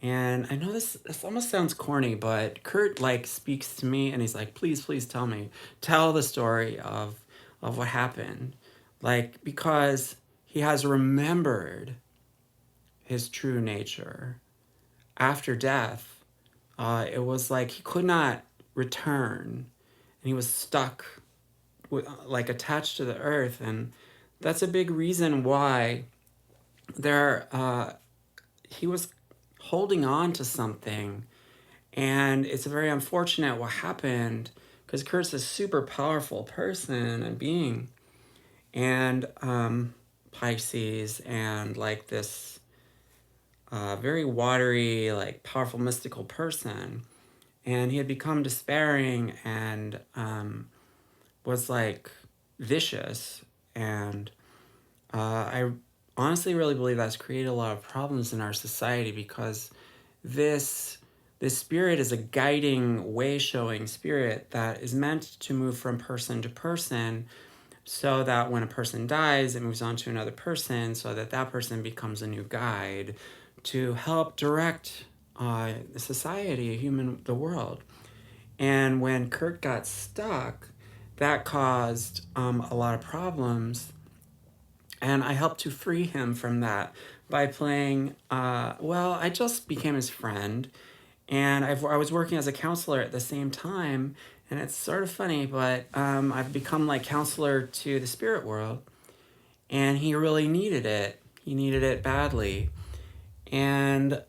And I know this almost sounds corny, but Kurt like speaks to me and he's like, please tell me. Tell the story of what happened. Like, because he has remembered his true nature. After death, it was like he could not return. And he was stuck, like attached to the earth. And that's a big reason why he was holding on to something. And it's very unfortunate what happened because Kurt's a super powerful person and being. And Pisces and like this very watery, like powerful, mystical person. And he had become despairing and was like vicious. And I honestly really believe that's created a lot of problems in our society because this spirit is a guiding, way-showing spirit that is meant to move from person to person so that when a person dies, it moves on to another person so that that person becomes a new guide to help direct society, the world. And when Kurt got stuck, that caused a lot of problems. And I helped to free him from that by playing, I just became his friend. And I was working as a counselor at the same time. And it's sort of funny, but I've become like counselor to the spirit world. And he really needed it. He needed it badly. And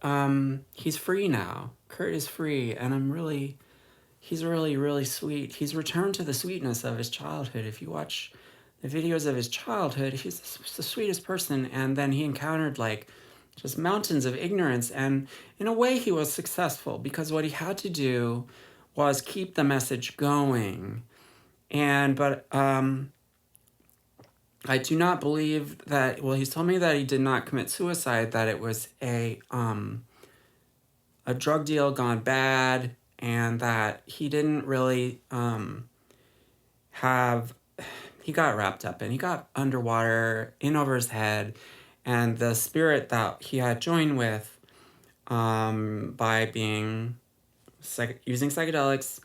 he's free now. Kurt is free. And he's really, really sweet. He's returned to the sweetness of his childhood. If you watch the videos of his childhood, he's the sweetest person. And then he encountered like just mountains of ignorance. And in a way, he was successful because what he had to do was keep the message going. But I do not believe that. Well, he's told me that he did not commit suicide. That it was a drug deal gone bad, and that he didn't really have. He got wrapped up and he got underwater, in over his head, and the spirit that he had joined with by being using psychedelics,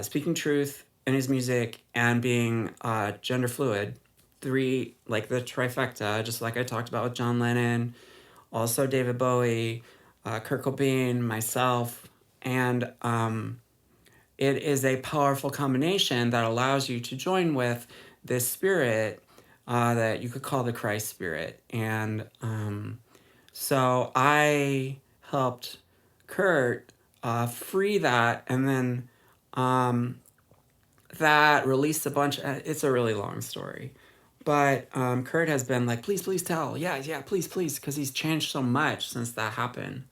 speaking truth in his music, and being gender fluid, three, like the trifecta, just like I talked about with John Lennon, also David Bowie, Kurt Cobain, myself, and it is a powerful combination that allows you to join with this spirit that you could call the Christ spirit. And so I helped Kurt free that, and then that released a bunch. It's a really long story. But Kurt has been like, please, please tell. Yeah, please, please, because he's changed so much since that happened.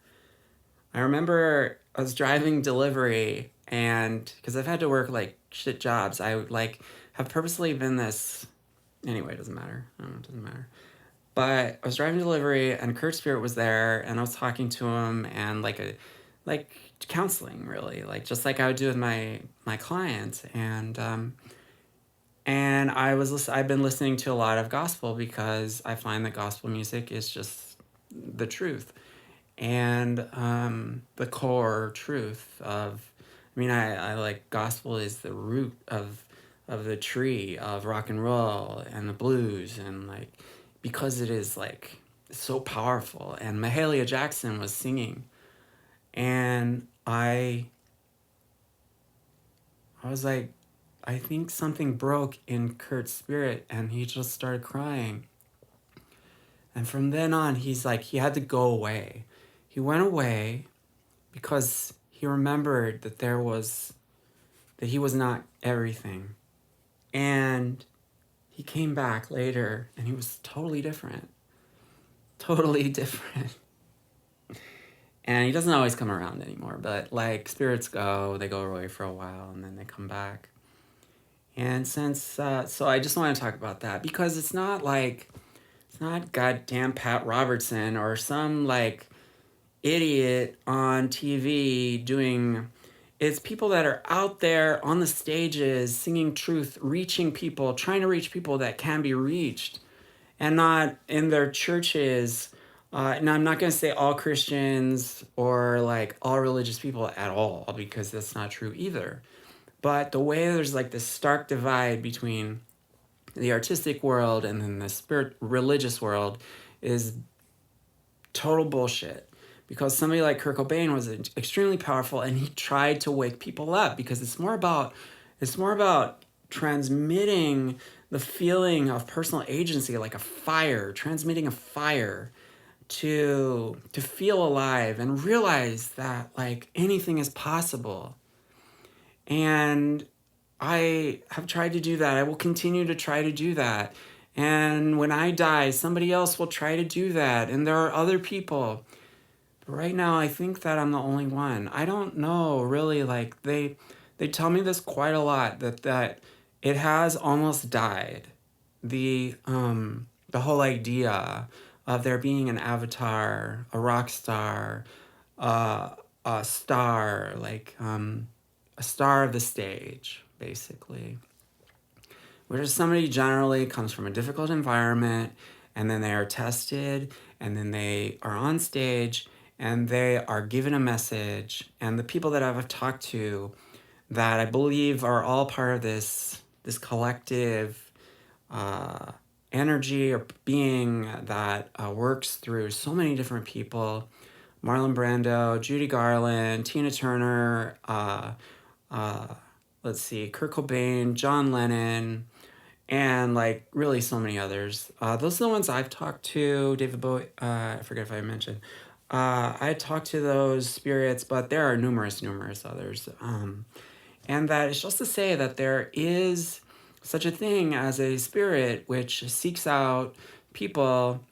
I remember I was driving delivery, and because I've had to work like shit jobs, I like have purposely been this. Anyway, it doesn't matter. I don't know, it doesn't matter. But I was driving delivery, and Kurt Spirit was there, and I was talking to him, and like counseling, really, like just like I would do with my clients, and I've been listening to a lot of gospel because I find that gospel music is just the truth, and the core truth of. I mean, I like gospel is the root of the tree of rock and roll and the blues, and like because it is like so powerful. And Mahalia Jackson was singing, and I was like, I think something broke in Kurt's spirit, and he just started crying. And from then on, he's like, he had to go away. He went away because he remembered that that he was not everything. And he came back later, and he was totally different. Totally different. And he doesn't always come around anymore, but like spirits they go away for a while, and then they come back. And so I just want to talk about that because it's not goddamn Pat Robertson or some like idiot on TV doing. It's people that are out there on the stages singing truth, reaching people, trying to reach people that can be reached, and not in their churches. And I'm not going to say all Christians or like all religious people at all, because that's not true either. But the way there's like this stark divide between the artistic world and then the religious world is total bullshit. Because somebody like Kurt Cobain was extremely powerful, and he tried to wake people up because it's more about transmitting the feeling of personal agency, like a fire, transmitting a fire to feel alive and realize that like anything is possible. And I have tried to do that. I will continue to try to do that. And when I die, somebody else will try to do that. And there are other people. But right now, I think that I'm the only one. I don't know, really. Like, they tell me this quite a lot, that it has almost died. The whole idea of there being an avatar, a rock star, a star, like a star of the stage, basically. Which is somebody generally comes from a difficult environment, and then they are tested, and then they are on stage, and they are given a message. And the people that I've talked to that I believe are all part of this collective energy or being that works through so many different people. Marlon Brando, Judy Garland, Tina Turner, uh, let's see, Kurt Cobain, John Lennon, and like really so many others. Those are the ones I've talked to. David Bowie, I forget if I mentioned. I talked to those spirits, but there are numerous others. And that is just to say that there is such a thing as a spirit which seeks out people,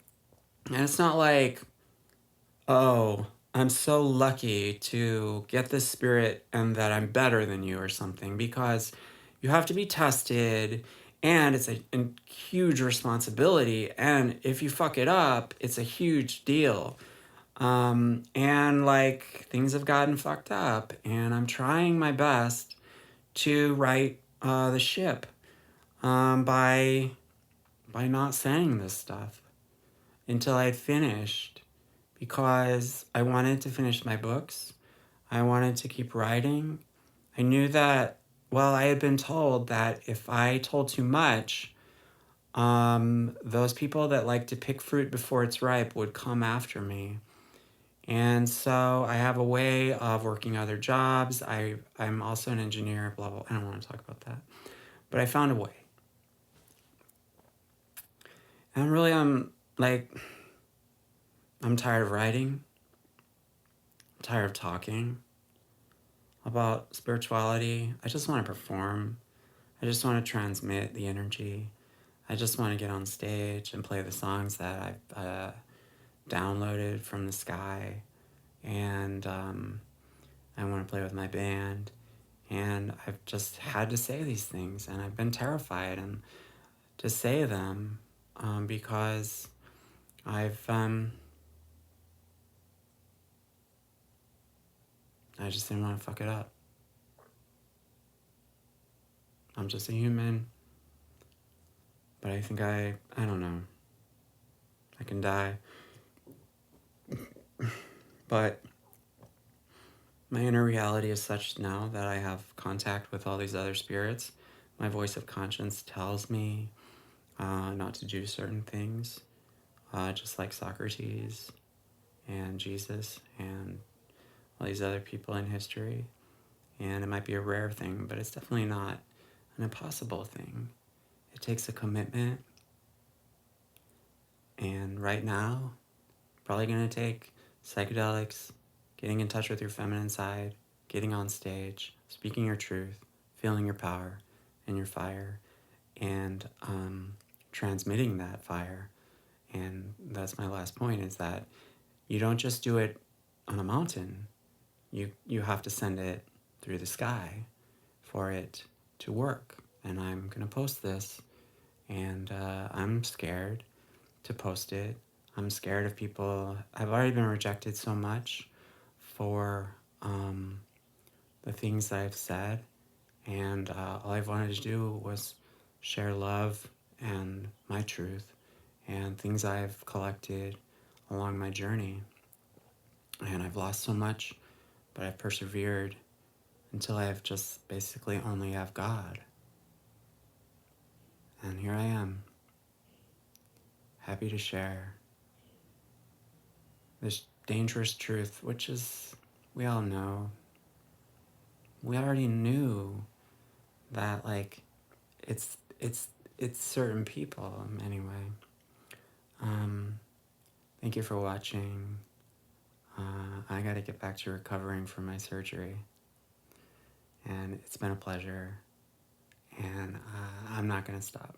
and it's not like, oh, I'm so lucky to get this spirit and that I'm better than you or something, because you have to be tested and it's a huge responsibility. And if you fuck it up, it's a huge deal. And like things have gotten fucked up, and I'm trying my best to right the ship by not saying this stuff until I'd finished, because I wanted to finish my books. I wanted to keep writing. I knew that, well, I had been told that if I told too much, those people that like to pick fruit before it's ripe would come after me. And so I have a way of working other jobs. I'm also an engineer, blah, blah. I don't want to talk about that. But I found a way. And really, I'm tired of writing. I'm tired of talking about spirituality. I just want to perform. I just want to transmit the energy. I just want to get on stage and play the songs that I've downloaded from the sky. And I want to play with my band. And I've just had to say these things. And I've been terrified and to say them because I just didn't want to fuck it up. I'm just a human. But I think I don't know. I can die. But my inner reality is such now that I have contact with all these other spirits. My voice of conscience tells me not to do certain things, just like Socrates and Jesus and all these other people in history. And it might be a rare thing, but it's definitely not an impossible thing. It takes a commitment. And right now, probably going to take psychedelics, getting in touch with your feminine side, getting on stage, speaking your truth, feeling your power and your fire, and transmitting that fire. And that's my last point, is that you don't just do it on a mountain. You have to send it through the sky for it to work. And I'm going to post this, and I'm scared to post it. I'm scared of people. I've already been rejected so much for the things that I've said, and all I've wanted to do was share love and my truth and things I've collected along my journey. And I've lost so much, but I've persevered until I've just basically only have God. And here I am, happy to share this dangerous truth, which is, we all know, we already knew that, like, it's certain people anyway. Thank you for watching. I gotta get back to recovering from my surgery, and it's been a pleasure, and I'm not gonna stop.